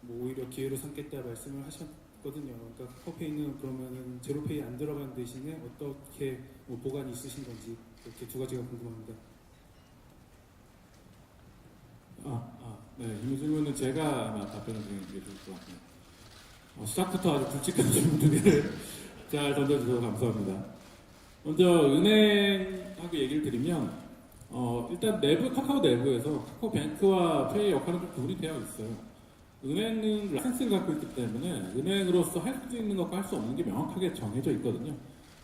뭐 오히려 기회로 삼겠다 말씀을 하셨거든요. 그러니까 카카오페이는 그러면은 제로페이 안 들어간 대신에 어떻게 뭐 보관이 있으신 건지 이렇게 두 가지가 궁금합니다. 네, 이 질문은 제가 아마 답변을 드리는 게 좋을 것 같아요. 시작부터 아주 굵직한 질문들을 잘 던져주셔서 감사합니다. 먼저 은행하고 얘기를 드리면 일단 카카오 내부에서 카카오뱅크와 페이 역할은 좀 구분이 되어 있어요. 은행은 라이센스를 갖고 있기 때문에 은행으로서 할 수 있는 것과 할 수 없는 게 명확하게 정해져 있거든요.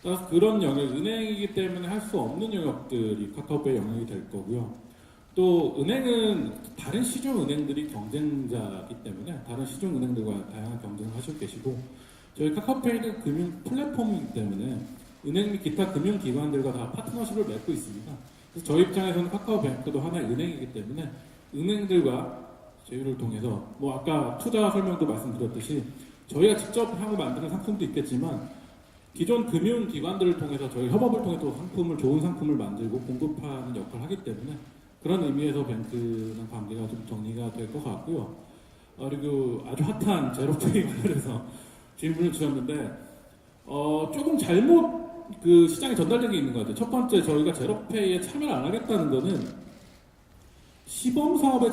따라서 그런 영역, 은행이기 때문에 할 수 없는 영역들이 카카오페이 영역이 될 거고요. 또 은행은 다른 시중 은행들이 경쟁자이기 때문에 다른 시중 은행들과 다양한 경쟁을 하시고 계시고, 저희 카카오페이는 금융 플랫폼이기 때문에 은행 및 기타 금융기관들과 다 파트너십을 맺고 있습니다. 그래서 저희 입장에서는 카카오뱅크도 하나의 은행이기 때문에 은행들과 제휴를 통해서 뭐 아까 투자 설명도 말씀드렸듯이 저희가 직접 하고 만드는 상품도 있겠지만 기존 금융기관들을 통해서 저희 협업을 통해 또 좋은 상품을 만들고 공급하는 역할을 하기 때문에 그런 의미에서 뱅크랑 관계가 좀 정리가 될 것 같고요. 그리고 아주 핫한 제로페이 관련해서 질문을 주셨는데 조금 잘못 그 시장에 전달된 게 있는 것 같아요. 첫 번째, 저희가 제로페이에 참여를 안 하겠다는 거는 시범 사업에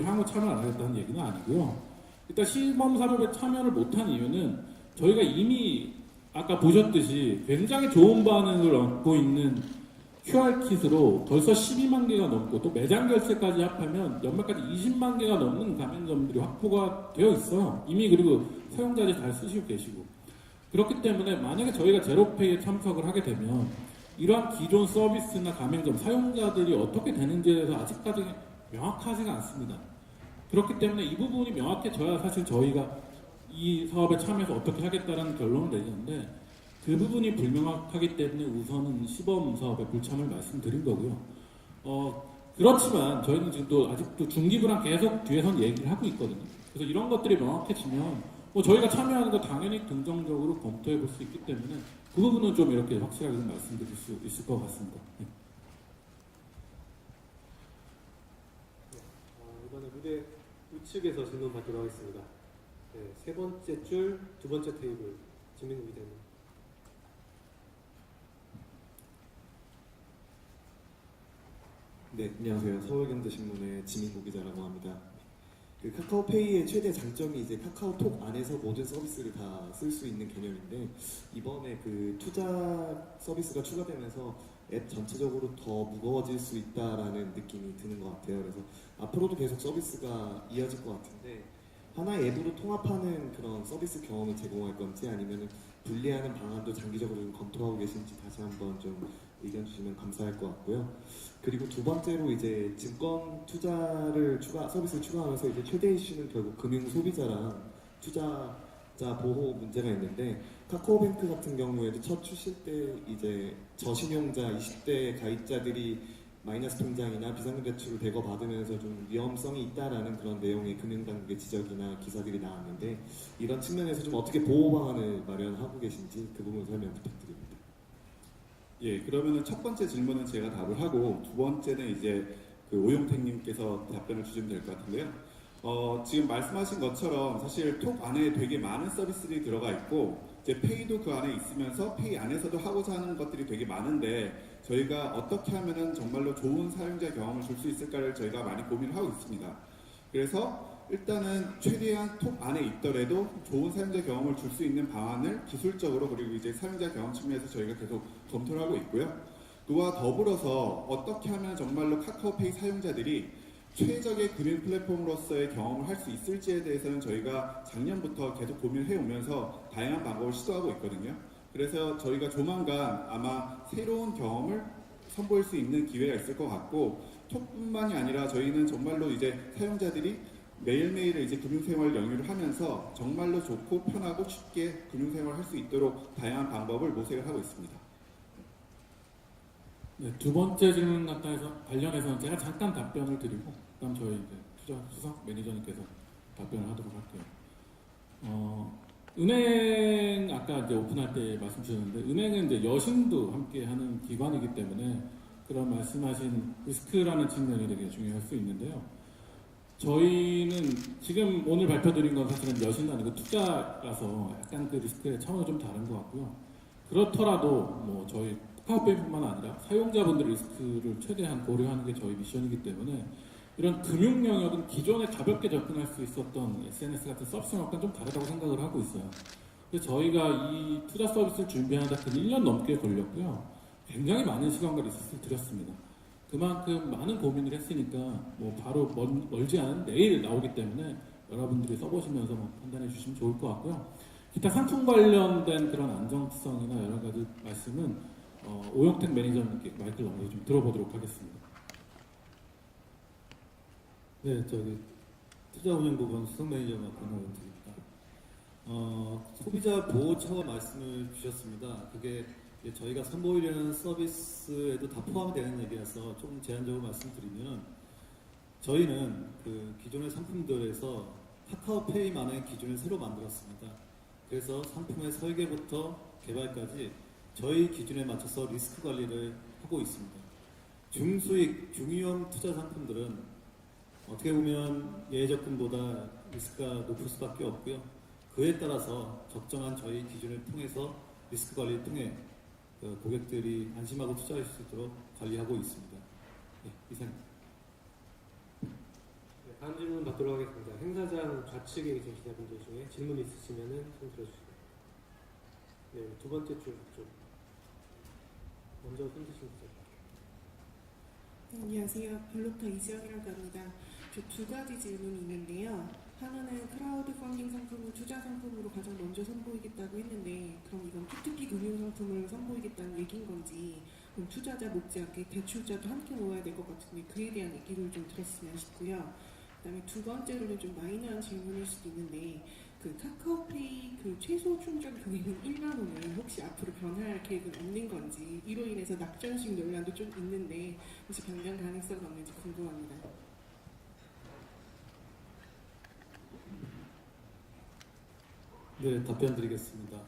향후 참여 안 하겠다는 얘기는 아니고요. 일단 시범 사업에 참여를 못한 이유는 저희가 이미 아까 보셨듯이 굉장히 좋은 반응을 얻고 있는 QR킷으로 벌써 12만 개가 넘고 또 매장 결제까지 합하면 연말까지 20만 개가 넘는 가맹점들이 확보가 되어 있어요. 이미. 그리고 사용자들이 잘 쓰시고 계시고, 그렇기 때문에 만약에 저희가 제로페이에 참석을 하게 되면 이러한 기존 서비스나 가맹점 사용자들이 어떻게 되는지에 대해서 아직까지 명확하지가 않습니다. 그렇기 때문에 이 부분이 명확해져야 사실 저희가 이 사업에 참여해서 어떻게 하겠다는 결론을 내리는데, 그 부분이 불명확하기 때문에 우선은 시범 사업에 불참을 말씀드린 거고요. 그렇지만 저희는 지금 또 아직도 중기부랑 계속 뒤에선 얘기를 하고 있거든요. 그래서 이런 것들이 명확해지면 뭐 저희가 참여하는 거 당연히 긍정적으로 검토해 볼 수 있기 때문에 그 부분은 좀 이렇게 확실하게 좀 말씀드릴 수 있을 것 같습니다. 네. 우측에서 질문 받도록 하겠습니다. 네, 세 번째 줄, 두 번째 테이블, 진민국 기자님. 네, 안녕하세요. 서울경제신문의 지민국 기자라고 합니다. 그 카카오페이의 최대 장점이 이제 카카오톡 안에서 모든 서비스를 다 쓸 수 있는 개념인데, 이번에 그 투자 서비스가 추가되면서 앱 전체적으로 더 무거워질 수 있다라는 느낌이 드는 것 같아요. 그래서 앞으로도 계속 서비스가 이어질 것 같은데, 하나의 앱으로 통합하는 그런 서비스 경험을 제공할 건지, 아니면 분리하는 방안도 장기적으로 좀 검토하고 계신지 다시 한번 좀 의견 주시면 감사할 것 같고요. 그리고 두 번째로 이제 증권 투자를 서비스를 추가하면서 이제 최대 이슈는 결국 금융 소비자랑 투자자 보호 문제가 있는데, 카카오뱅크 같은 경우에도 첫 출시 때 이제 저신용자 20대 가입자들이 마이너스 통장이나 비상금 대출을 대거 받으면서 좀 위험성이 있다라는 그런 내용의 금융당국의 지적이나 기사들이 나왔는데, 이런 측면에서 좀 어떻게 보호 방안을 마련하고 계신지 그 부분 설명 부탁드립니다. 예, 그러면은 첫 번째 질문은 제가 답을 하고 두 번째는 이제 그 오용택님께서 답변을 주시면 될 것 같은데요. 지금 말씀하신 것처럼 사실 톡 안에 되게 많은 서비스들이 들어가 있고, 이제 페이도 그 안에 있으면서 페이 안에서도 하고자 하는 것들이 되게 많은데, 저희가 어떻게 하면은 정말로 좋은 사용자 경험을 줄 수 있을까를 저희가 많이 고민을 하고 있습니다. 그래서 일단은 최대한 톡 안에 있더라도 좋은 사용자 경험을 줄 수 있는 방안을 기술적으로, 그리고 이제 사용자 경험 측면에서 저희가 계속 검토를 하고 있고요. 그와 더불어서 어떻게 하면 정말로 카카오페이 사용자들이 최적의 금융 플랫폼으로서의 경험을 할 수 있을지에 대해서는 저희가 작년부터 계속 고민을 해오면서 다양한 방법을 시도하고 있거든요. 그래서 저희가 조만간 아마 새로운 경험을 선보일 수 있는 기회가 있을 것 같고, 톡뿐만이 아니라 저희는 정말로 이제 사용자들이 매일매일 이제 금융생활 영위를 하면서 정말로 좋고 편하고 쉽게 금융생활을 할 수 있도록 다양한 방법을 모색을 하고 있습니다. 네, 두 번째 질문 관련해서는 제가 잠깐 답변을 드리고, 그다음 저희 이제 투자 수석 매니저님께서 답변을 하도록 할게요. 은행 아까 이제 오픈할 때 말씀 주셨는데, 은행은 이제 여신도 함께 하는 기관이기 때문에 그런 말씀하신 리스크라는 측면이 되게 중요할 수 있는데요. 저희는 지금 오늘 발표드린 건 사실은 여신도 아니고 투자라서 약간 그 리스크의 차원이 좀 다른 것 같고요. 그렇더라도 뭐 저희 카카오페이뿐만 아니라 사용자분들의 리스크를 최대한 고려하는 게 저희 미션이기 때문에, 이런 금융 영역은 기존에 가볍게 접근할 수 있었던 SNS 같은 서비스랑 약간 좀 다르다고 생각을 하고 있어요. 그래서 저희가 이 투자 서비스를 준비하는데 1년 넘게 걸렸고요. 굉장히 많은 시간과 리소스를 들였습니다. 그만큼 많은 고민을 했으니까 뭐 바로 멀지 않은 내일 나오기 때문에 여러분들이 써보시면서 뭐 판단해 주시면 좋을 것 같고요. 기타 상품 관련된 그런 안정성이나 여러 가지 말씀은 오영택 매니저님께 마이크를 넘겨 좀 들어보도록 하겠습니다. 네, 투자운영부분 수석 매니저 맡은 오영택입니다. 소비자 보호 차원 말씀을 주셨습니다. 그게 이제 저희가 선보이려는 서비스에도 다 포함되는 얘기라서 조금 제한적으로 말씀드리면, 저희는 그 기존의 상품들에서 카카오페이만의 기준을 새로 만들었습니다. 그래서 상품의 설계부터 개발까지 저희 기준에 맞춰서 리스크 관리를 하고 있습니다. 중수익, 중위험 투자 상품들은 어떻게 보면 예적금보다 리스크가 높을 수밖에 없고요. 그에 따라서 적정한 저희 기준을 통해서 리스크 관리를 통해 고객들이 안심하고 투자할 수 있도록 관리하고 있습니다. 네, 이상입니다. 네, 다음 질문 받도록 하겠습니다. 행사장 좌측에 계신 기자분들 중에 질문 있으시면 손 들어주시고요. 네, 두 번째 줄 쪽. 먼저 손 드신 기자. 네, 안녕하세요. 블로터 이지영이라고 합니다. 저 두 가지 질문이 있는데요. 하나는 크라우드 펀딩 상품을 투자 상품으로 가장 먼저 선보이겠다고 했는데, 그럼 이건 P2P 금융 상품을 선보이겠다는 얘기인 건지, 그럼 투자자 못지않게 대출자도 함께 모아야 될 것 같은데 그에 대한 얘기를 좀 들었으면 싶고요. 그다음에 두 번째로는 좀 마이너한 질문일 수도 있는데, 그 카카오페이 그 최소 충전 금액은 1만 원을 혹시 앞으로 변화할 계획은 없는 건지, 이로 인해서 낙전식 논란도 좀 있는데 혹시 변경 가능성은 없는지 궁금합니다. 네, 답변 드리겠습니다.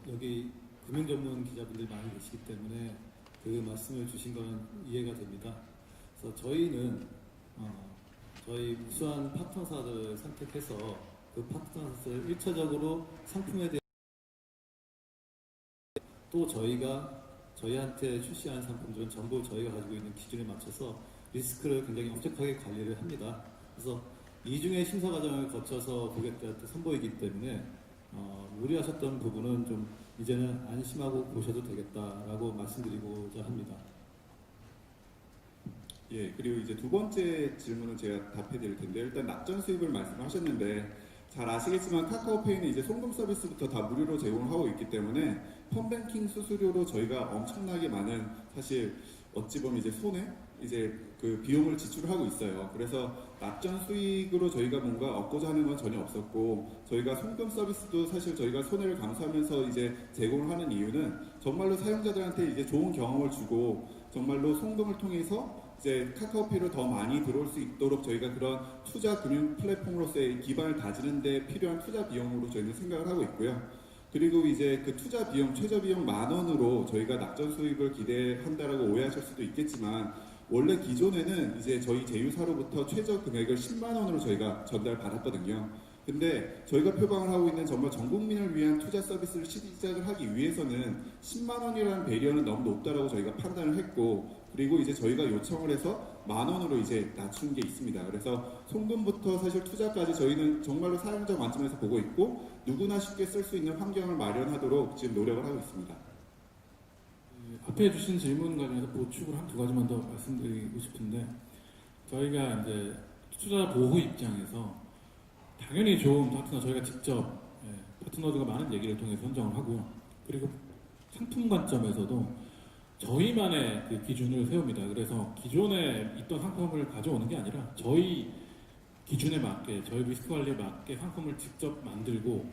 여기 금융 전문 기자분들이 많이 계시기 때문에 그 말씀을 주신 건 이해가 됩니다. 그래서 저희는 저희 우수한 파트너사를 선택해서 그 파트너사를 1차적으로 상품에 대해 또 저희한테 출시하는 상품들은 전부 저희가 가지고 있는 기준에 맞춰서 리스크를 굉장히 엄격하게 관리를 합니다. 그래서 이중의 심사 과정을 거쳐서 고객들한테 선보이기 때문에 우려하셨던 부분은 좀 이제는 안심하고 보셔도 되겠다라고 말씀드리고자 합니다. 예, 그리고 이제 두 번째 질문은 제가 답해 드릴 텐데, 일단 낙전 수입을 말씀하셨는데, 잘 아시겠지만 카카오페이는 이제 송금 서비스부터 다 무료로 제공을 하고 있기 때문에 펀뱅킹 수수료로 저희가 엄청나게 많은, 사실 어찌 보면 이제 이제 그 비용을 지출하고 있어요. 그래서 낙전 수익으로 저희가 뭔가 얻고자 하는 건 전혀 없었고, 저희가 송금 서비스도 사실 저희가 손해를 감수하면서 이제 제공을 하는 이유는 정말로 사용자들한테 이제 좋은 경험을 주고, 정말로 송금을 통해서 이제 카카오페이로 더 많이 들어올 수 있도록 저희가 그런 투자 금융 플랫폼으로서의 기반을 다지는 데 필요한 투자 비용으로 저희는 생각을 하고 있고요. 그리고 이제 그 투자 비용, 최저 비용 10,000원으로 저희가 낙전 수익을 기대한다라고 오해하실 수도 있겠지만, 원래 기존에는 이제 저희 제휴사로부터 최저 금액을 10만 원으로 저희가 전달받았거든요. 근데 저희가 표방을 하고 있는 정말 전 국민을 위한 투자 서비스를 시작을 하기 위해서는 10만 원이라는 배리어는 너무 높다라고 저희가 판단을 했고, 그리고 이제 저희가 요청을 해서 10,000원으로 이제 낮춘 게 있습니다. 그래서 송금부터 사실 투자까지 저희는 정말로 사용자 관점에서 보고 있고, 누구나 쉽게 쓸 수 있는 환경을 마련하도록 지금 노력을 하고 있습니다. 앞에 주신 질문 관련해서 보충을 한 두 가지만 더 말씀드리고 싶은데, 저희가 이제 투자 보호 입장에서 당연히 좋은 파트너, 저희가 직접 파트너들과 많은 얘기를 통해 선정을 하고요. 그리고 상품 관점에서도 저희만의 그 기준을 세웁니다. 그래서 기존에 있던 상품을 가져오는 게 아니라 저희 기준에 맞게, 저희 리스크 관리에 맞게 상품을 직접 만들고,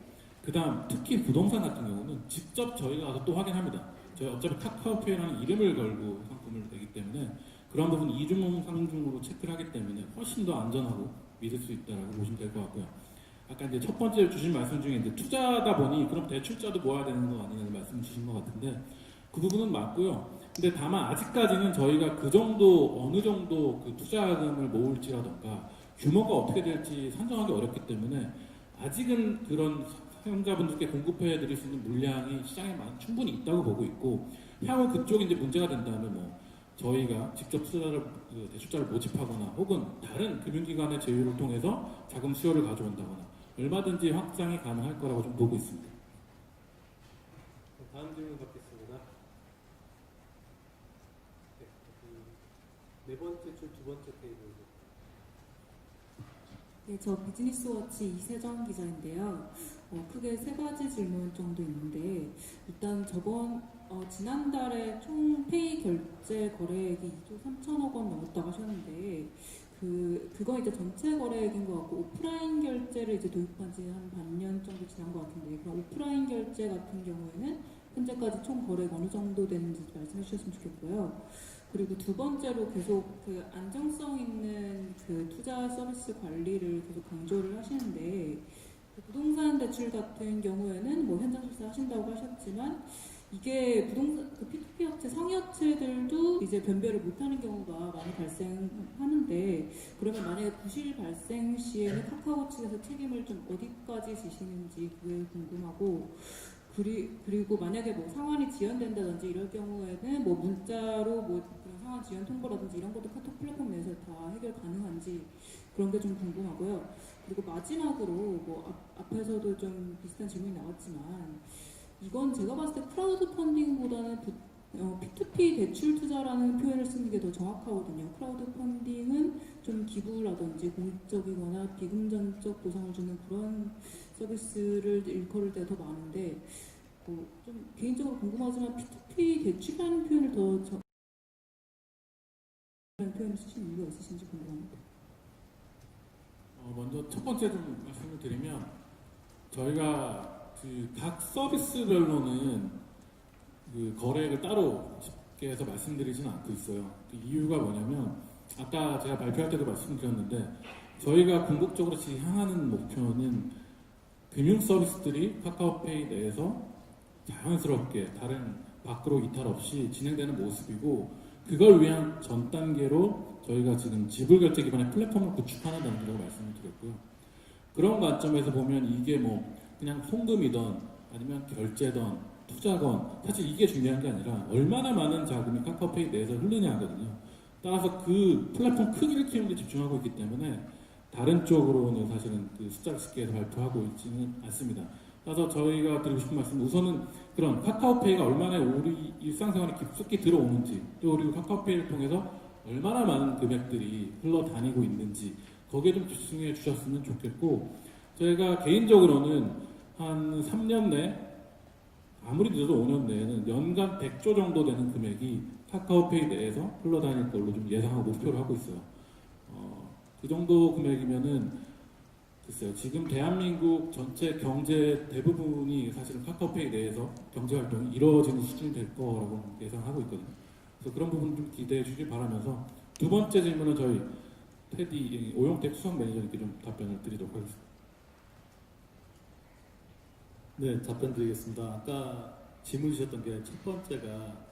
그 다음 특히 부동산 같은 경우는 직접 저희가 가서 또 확인합니다. 저희 어차피 카카오페이라는 이름을 걸고 상품을 내기 때문에 그런 부분 이중 상중으로 체크를 하기 때문에 훨씬 더 안전하고 믿을 수 있다라고 보시면 될 것 같고요. 아까 이제 첫 번째 주신 말씀 중에 이제 투자다 보니 그럼 대출자도 모아야 되는 거 아니냐는 말씀 주신 것 같은데, 그 부분은 맞고요. 근데 다만 아직까지는 저희가 그 정도, 어느 정도 그 투자금을 모을지라던가 규모가 어떻게 될지 산정하기 어렵기 때문에 아직은 그런 사용자분들께 공급해 드릴 수 있는 물량이 시장에 충분히 있다고 보고 있고, 향후 그쪽이 이제 문제가 된다면 뭐 저희가 직접 대출자를 모집하거나 혹은 다른 금융기관의 제휴를 통해서 자금 수요를 가져온다거나 얼마든지 확장이 가능할 거라고 좀 보고 있습니다. 다음 질문 받겠습니다. 네 번째 줄 두 번째 테이블. 네, 저 비즈니스워치 이세정 기자인데요. 크게 세 가지 질문 정도 있는데, 일단 지난달에 총 페이 결제 거래액이 2조 3천억 원 넘었다고 하셨는데, 그거 이제 전체 거래액인 것 같고, 오프라인 결제를 이제 도입한 지 한 반년 정도 지난 것 같은데, 그럼 오프라인 결제 같은 경우에는 현재까지 총 거래액 어느 정도 되는지 말씀해 주셨으면 좋겠고요. 그리고 두 번째로 계속 그 안정성 있는 그 투자 서비스 관리를 계속 강조를 하시는데, 그 부동산 대출 같은 경우에는 뭐 현장 실사 하신다고 하셨지만, 이게 부동산 그 P2P 업체 상위 업체들도 이제 변별을 못하는 경우가 많이 발생하는데, 그러면 만약에 부실 발생 시에는 카카오 측에서 책임을 좀 어디까지 지시는지 그게 궁금하고, 그리고 만약에 뭐 상환이 지연된다든지 이럴 경우에는 뭐 문자로 뭐 그런 상환 지연 통보라든지 이런 것도 카톡 플랫폼 내에서 다 해결 가능한지 그런 게 좀 궁금하고요. 그리고 마지막으로 뭐 앞에서도 좀 비슷한 질문이 나왔지만, 이건 제가 봤을 때 크라우드 펀딩보다는 P2P 대출 투자라는 표현을 쓰는 게 더 정확하거든요. 크라우드 펀딩은 좀 기부라든지 공익적이거나 비금전적 보상을 주는 그런 서비스를 일컬을 때가 더 많은데, 좀 개인적으로 궁금하지만 P2P 대출이라는 표현을 더 표현을 쓰시는 이유가 있으신지 궁금합니다. 먼저 첫 번째 좀 말씀을 드리면, 저희가 각 서비스별로는 그 거래액을 따로 쉽게 해서 말씀드리지는 않고 있어요. 그 이유가 뭐냐면, 아까 제가 발표할 때도 말씀드렸는데, 저희가 궁극적으로 향하는 목표는 금융 서비스들이 카카오페이 내에서 자연스럽게 다른 밖으로 이탈 없이 진행되는 모습이고, 그걸 위한 전 단계로 저희가 지금 지불 결제 기반의 플랫폼을 구축하는 단계라고 말씀을 드렸고요. 그런 관점에서 보면 이게 뭐 그냥 송금이던 아니면 결제던 투자건 사실 이게 중요한 게 아니라 얼마나 많은 자금이 카카오페이 내에서 흐르냐 하거든요. 따라서 그 플랫폼 크기를 키우는 데 집중하고 있기 때문에 다른 쪽으로는 사실은 그 숫자를 쉽게 해서 발표하고 있지는 않습니다. 따라서 저희가 드리고 싶은 말씀은 우선은 그런 카카오페이가 얼마나 우리 일상생활에 깊숙이 들어오는지 또 그리고 카카오페이를 통해서 얼마나 많은 금액들이 흘러다니고 있는지 거기에 좀 집중해 주셨으면 좋겠고 저희가 개인적으로는 한 3년 내 아무리 늦어도 5년 내에는 연간 100조 정도 되는 금액이 카카오페이 내에서 흘러다닐 걸로 좀 예상하고 목표를 하고 있어요. 그 정도 금액이면은 글쎄요. 지금 대한민국 전체 경제 대부분이 사실은 카카오페이 내에서 경제 활동이 이루어지는 수준이 될 거라고 예상하고 있거든요. 그래서 그런 부분 좀 기대해 주길 바라면서 두 번째 질문은 저희 테디 오용택 수석 매니저님께 좀 답변을 드리도록 하겠습니다. 네, 답변 드리겠습니다. 아까 질문 주셨던 게 첫 번째가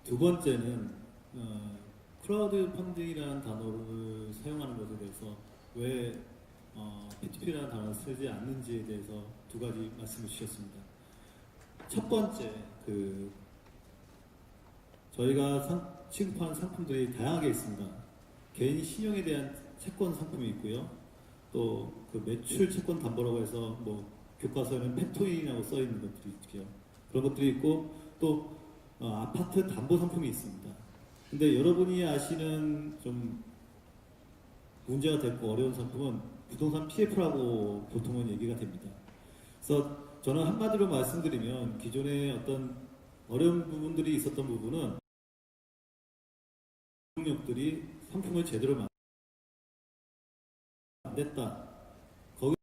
두 번째는 크라우드 펀딩이라는 단어를 사용하는 것에 대해서 왜 P2P라는 단어를 쓰지 않는지에 대해서 두 가지 말씀을 주셨습니다. 첫 번째, 저희가 취급하는 상품들이 다양하게 있습니다. 개인 신용에 대한 채권 상품이 있고요. 또 그 매출 채권 담보라고 해서 뭐 교과서에는 펜토인이라고 써 있는 것들이 있고요. 그런 것들이 있고 또 아파트 담보 상품이 있습니다. 근데 여러분이 아시는 좀 문제가 됐고 어려운 상품은 부동산 PF라고 보통은 얘기가 됩니다. 그래서 저는 한마디로 말씀드리면 기존에 어떤 어려운 부분들이 있었던 부분은 능력들이 상품을 제대로 안 됐다. 거기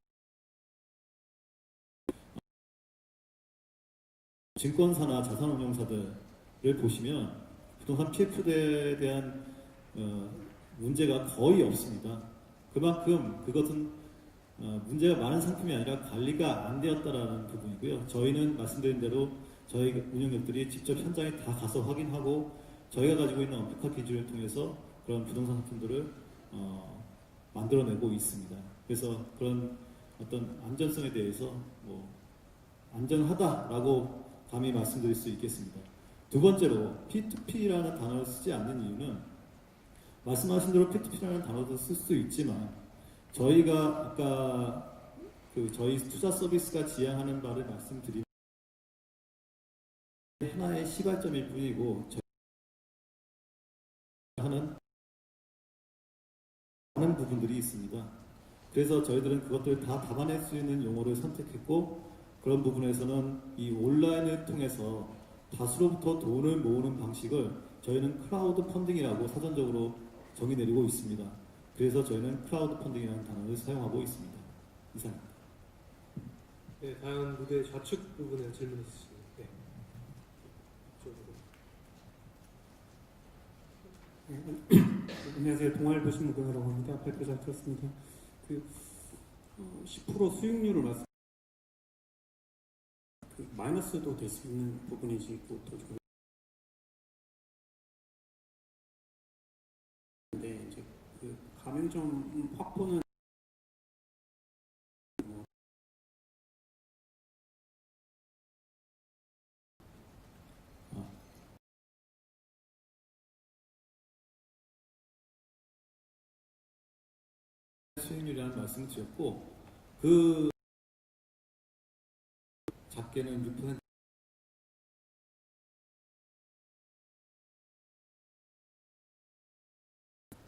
증권사나 자산운용사들을 보시면 부동산 PF에 대한 문제가 거의 없습니다. 그만큼 그것은 문제가 많은 상품이 아니라 관리가 안 되었다라는 부분이고요. 저희는 말씀드린 대로 저희 운영력들이 직접 현장에 다 가서 확인하고 저희가 가지고 있는 엄격한 기준을 통해서 그런 부동산 상품들을 만들어내고 있습니다. 그래서 그런 어떤 안전성에 대해서 뭐 안전하다라고 감히 말씀드릴 수 있겠습니다. 두 번째로 P2P라는 단어를 쓰지 않는 이유는 말씀하신 대로 P2P라는 단어도 쓸 수 있지만 저희가 아까 저희 투자 서비스가 지향하는 바를 말씀드리면 하나의 시발점일 뿐이고 하는 많은 부분들이 있습니다. 그래서 저희들은 그것들을 다 담아낼 수 있는 용어를 선택했고 그런 부분에서는 이 온라인을 통해서 다수로부터 돈을 모으는 방식을 저희는 크라우드 펀딩이라고 사전적으로 정의 내리고 있습니다. 그래서 저희는 크라우드 펀딩이라는 단어를 사용하고 있습니다. 이상입니다. 네, 다음 무대 좌측 부분에 질문 있으시죠? 네. 안녕하세요. 동아일보신문경이라고 합니다. 발표 잘 들었습니다. 10% 수익률을 말씀. 마이너스도 될 수 있는 부분이지 또 좀. 근데 이제 가맹점 확보는 수익률이라는 말씀을 드렸고 작게는 6%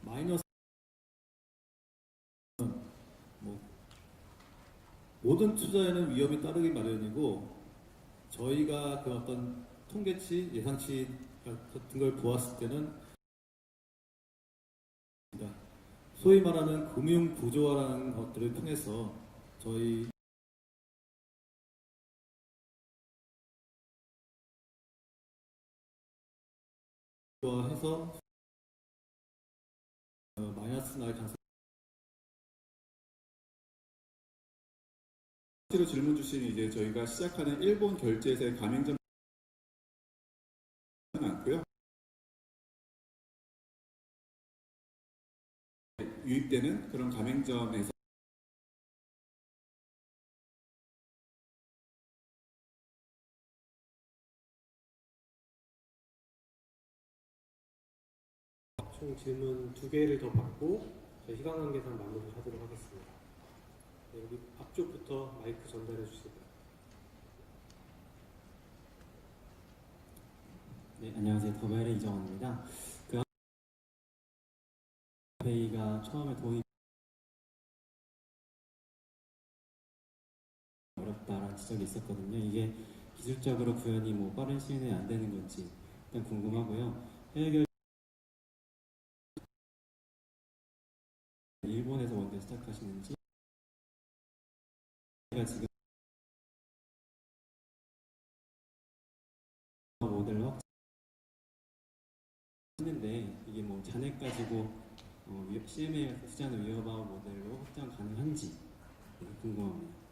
마이너스 모든 투자에는 위험이 따르기 마련이고 저희가 그 어떤 통계치, 예상치 같은 걸 보았을 때는 소위 말하는 금융 구조화라는 것들을 통해서 저희 해서 마이너스 날 가능성이 로 질문 주신 이제 저희가 시작하는 일본 결제에서의 가맹점 많고요. 유입되는 그런 가맹점에서 총 질문 2개를 더 받고 저희 시간관계상 마무리하도록 하겠습니다. 네, 여기 앞쪽부터 마이크 전달해 주시고요. 네, 안녕하세요. 더벨의 이정원입니다. 그 페이가 처음에 도입 어렵다라는 지적이 있었거든요. 이게 기술적으로 구현이 뭐 빠른 시일 내에 안 되는 건지 일단 궁금하고요. 해외 일본에서 먼저 시작하시는지 지금 모델로 했는데 이게 뭐 잔액 가지고 CMA에서 투자하는 위어바우 모델로 확장 가능한지 궁금합니다.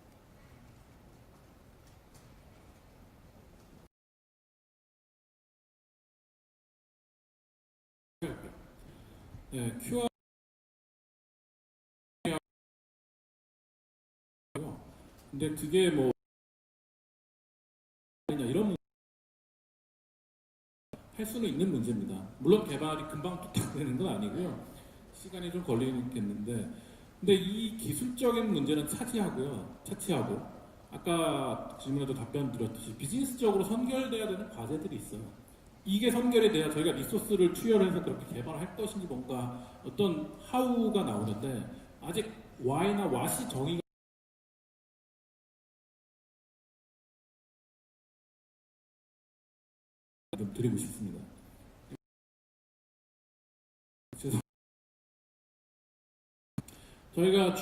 네, QR 근데 그게 뭐 이런 할 수는 있는 문제입니다. 물론 개발이 금방 뚝딱 되는 건 아니고요. 시간이 좀 걸리겠는데, 근데 이 기술적인 문제는 차치하고 아까 질문에도 답변 드렸듯이 비즈니스적으로 선결돼야 되는 과제들이 있어요. 이게 선결이 돼야 저희가 리소스를 투여해서 그렇게 개발할 것인지 뭔가 어떤 하우가 나오는데 아직 Y나 What이 정의가 좀 드리고 싶습니다. 저희가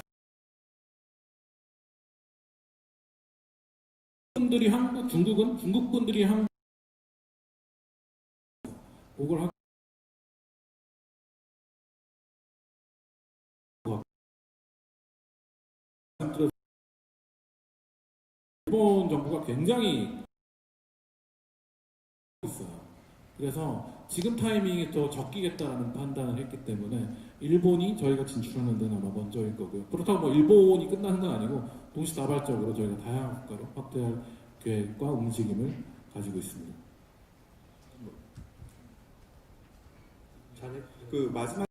분들이 중국 분들이 한국 그걸 하고 일본 정부가 굉장히 있어요. 그래서 지금 타이밍에 더 적기겠다라는 판단을 했기 때문에 일본이 저희가 진출하는 데는 아마 먼저일 거고요. 그렇다고 뭐 일본이 끝나는 건 아니고 동시다발적으로 저희가 다양한 국가로 확대할 계획과 움직임을 가지고 있습니다. 그 마지막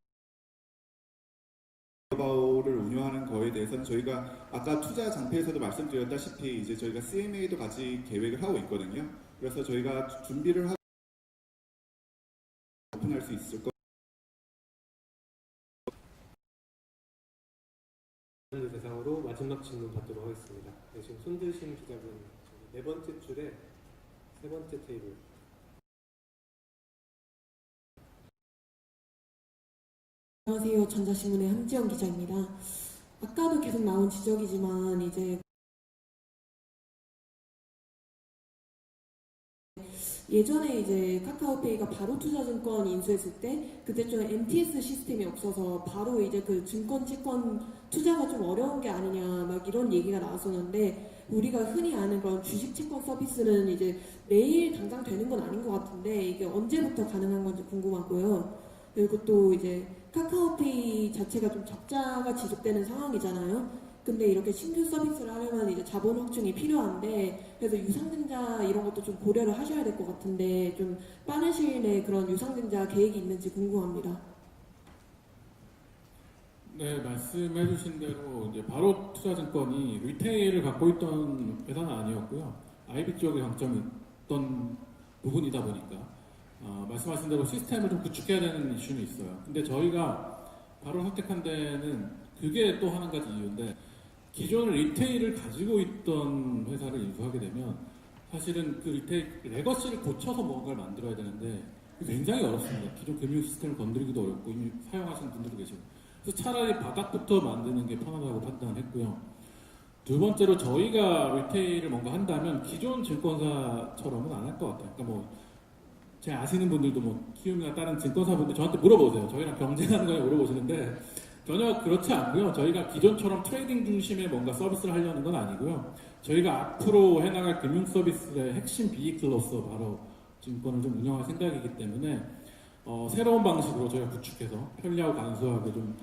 바우를 운영하는 거에 대해서는 저희가 아까 투자 장표에서도 말씀드렸다시피 이제 저희가 CMA도 같이 계획을 하고 있거든요. 그래서 저희가 준비를 하고 오픈할 수 있을 것. 대상으로 마지막 질문 받도록 하겠습니다. 네, 지금 손드신 기자분 4번째 줄에 3번째 테이블. 안녕하세요. 전자신문의 함지영 기자입니다. 아까도 계속 나온 지적이지만 이제 예전에 이제 카카오페이가 바로 투자증권 인수했을 때 그때 좀 MTS 시스템이 없어서 바로 이제 그 증권 채권 투자가 좀 어려운 게 아니냐 막 이런 얘기가 나왔었는데 우리가 흔히 아는 그런 주식 채권 서비스는 이제 매일 당장 되는 건 아닌 것 같은데 이게 언제부터 가능한 건지 궁금하고요. 그리고 또 이제 카카오페이 자체가 좀 적자가 지속되는 상황이잖아요. 근데 이렇게 신규 서비스를 하려면 이제 자본 확충이 필요한데 그래서 유상증자 이런 것도 좀 고려를 하셔야 될 것 같은데 좀 빠른 시일 내에 그런 유상증자 계획이 있는지 궁금합니다. 네, 말씀해주신 대로 이제 바로 투자증권이 리테일을 갖고 있던 회사는 아니었고요. IB 쪽에 강점이 있던 부분이다 보니까 말씀하신 대로 시스템을 좀 구축해야 되는 이슈는 있어요. 근데 저희가 바로 선택한 데는 그게 또 한 가지 이유인데 기존 리테일을 가지고 있던 회사를 인수하게 되면 사실은 그 리테일 레거시를 고쳐서 뭔가를 만들어야 되는데 굉장히 어렵습니다. 기존 금융 시스템을 건드리기도 어렵고 이미 사용하시는 분들도 계시고 그래서 차라리 바닥부터 만드는 게 편하다고 판단을 했고요. 두 번째로 저희가 리테일을 뭔가 한다면 기존 증권사처럼은 안 할 것 같아요. 그러니까 뭐 제 아시는 분들도 뭐 키움이나 다른 증권사분들 저한테 물어보세요. 저희랑 경쟁하는 거냐 물어보시는데 전혀 그렇지 않고요. 저희가 기존처럼 트레이딩 중심의 뭔가 서비스를 하려는 건 아니고요. 저희가 앞으로 해나갈 금융 서비스의 핵심 비이클로서 바로 증권을 좀 운영할 생각이기 때문에 새로운 방식으로 저희가 구축해서 편리하고 간소하게 좀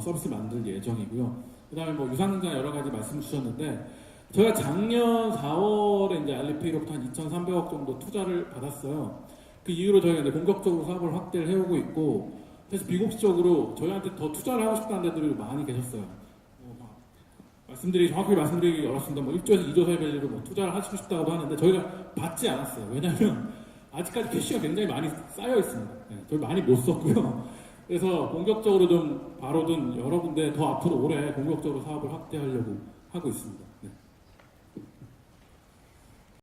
서비스 만들 예정이고요. 그다음에 뭐 유상증자 여러 가지 말씀 주셨는데 저희가 작년 4월에 이제 알리페이로부터 한 2,300억 정도 투자를 받았어요. 그 이후로 저희가 이제 본격적으로 사업을 확대를 해오고 있고, 그래서 비공식적으로 저희한테 더 투자를 하고 싶다는 데들이 많이 계셨어요. 정확하게 말씀드리기 어렵습니다. 뭐 1조에서 2조 사이 밸류로 뭐 투자를 하시고 싶다고 하는데 저희가 받지 않았어요. 왜냐하면 아직까지 캐시가 굉장히 많이 쌓여 있습니다. 저희 많이 못 썼고요. 그래서 본격적으로 좀 바로든 여러 군데 더 앞으로 올해 본격적으로 사업을 확대하려고 하고 있습니다. 네.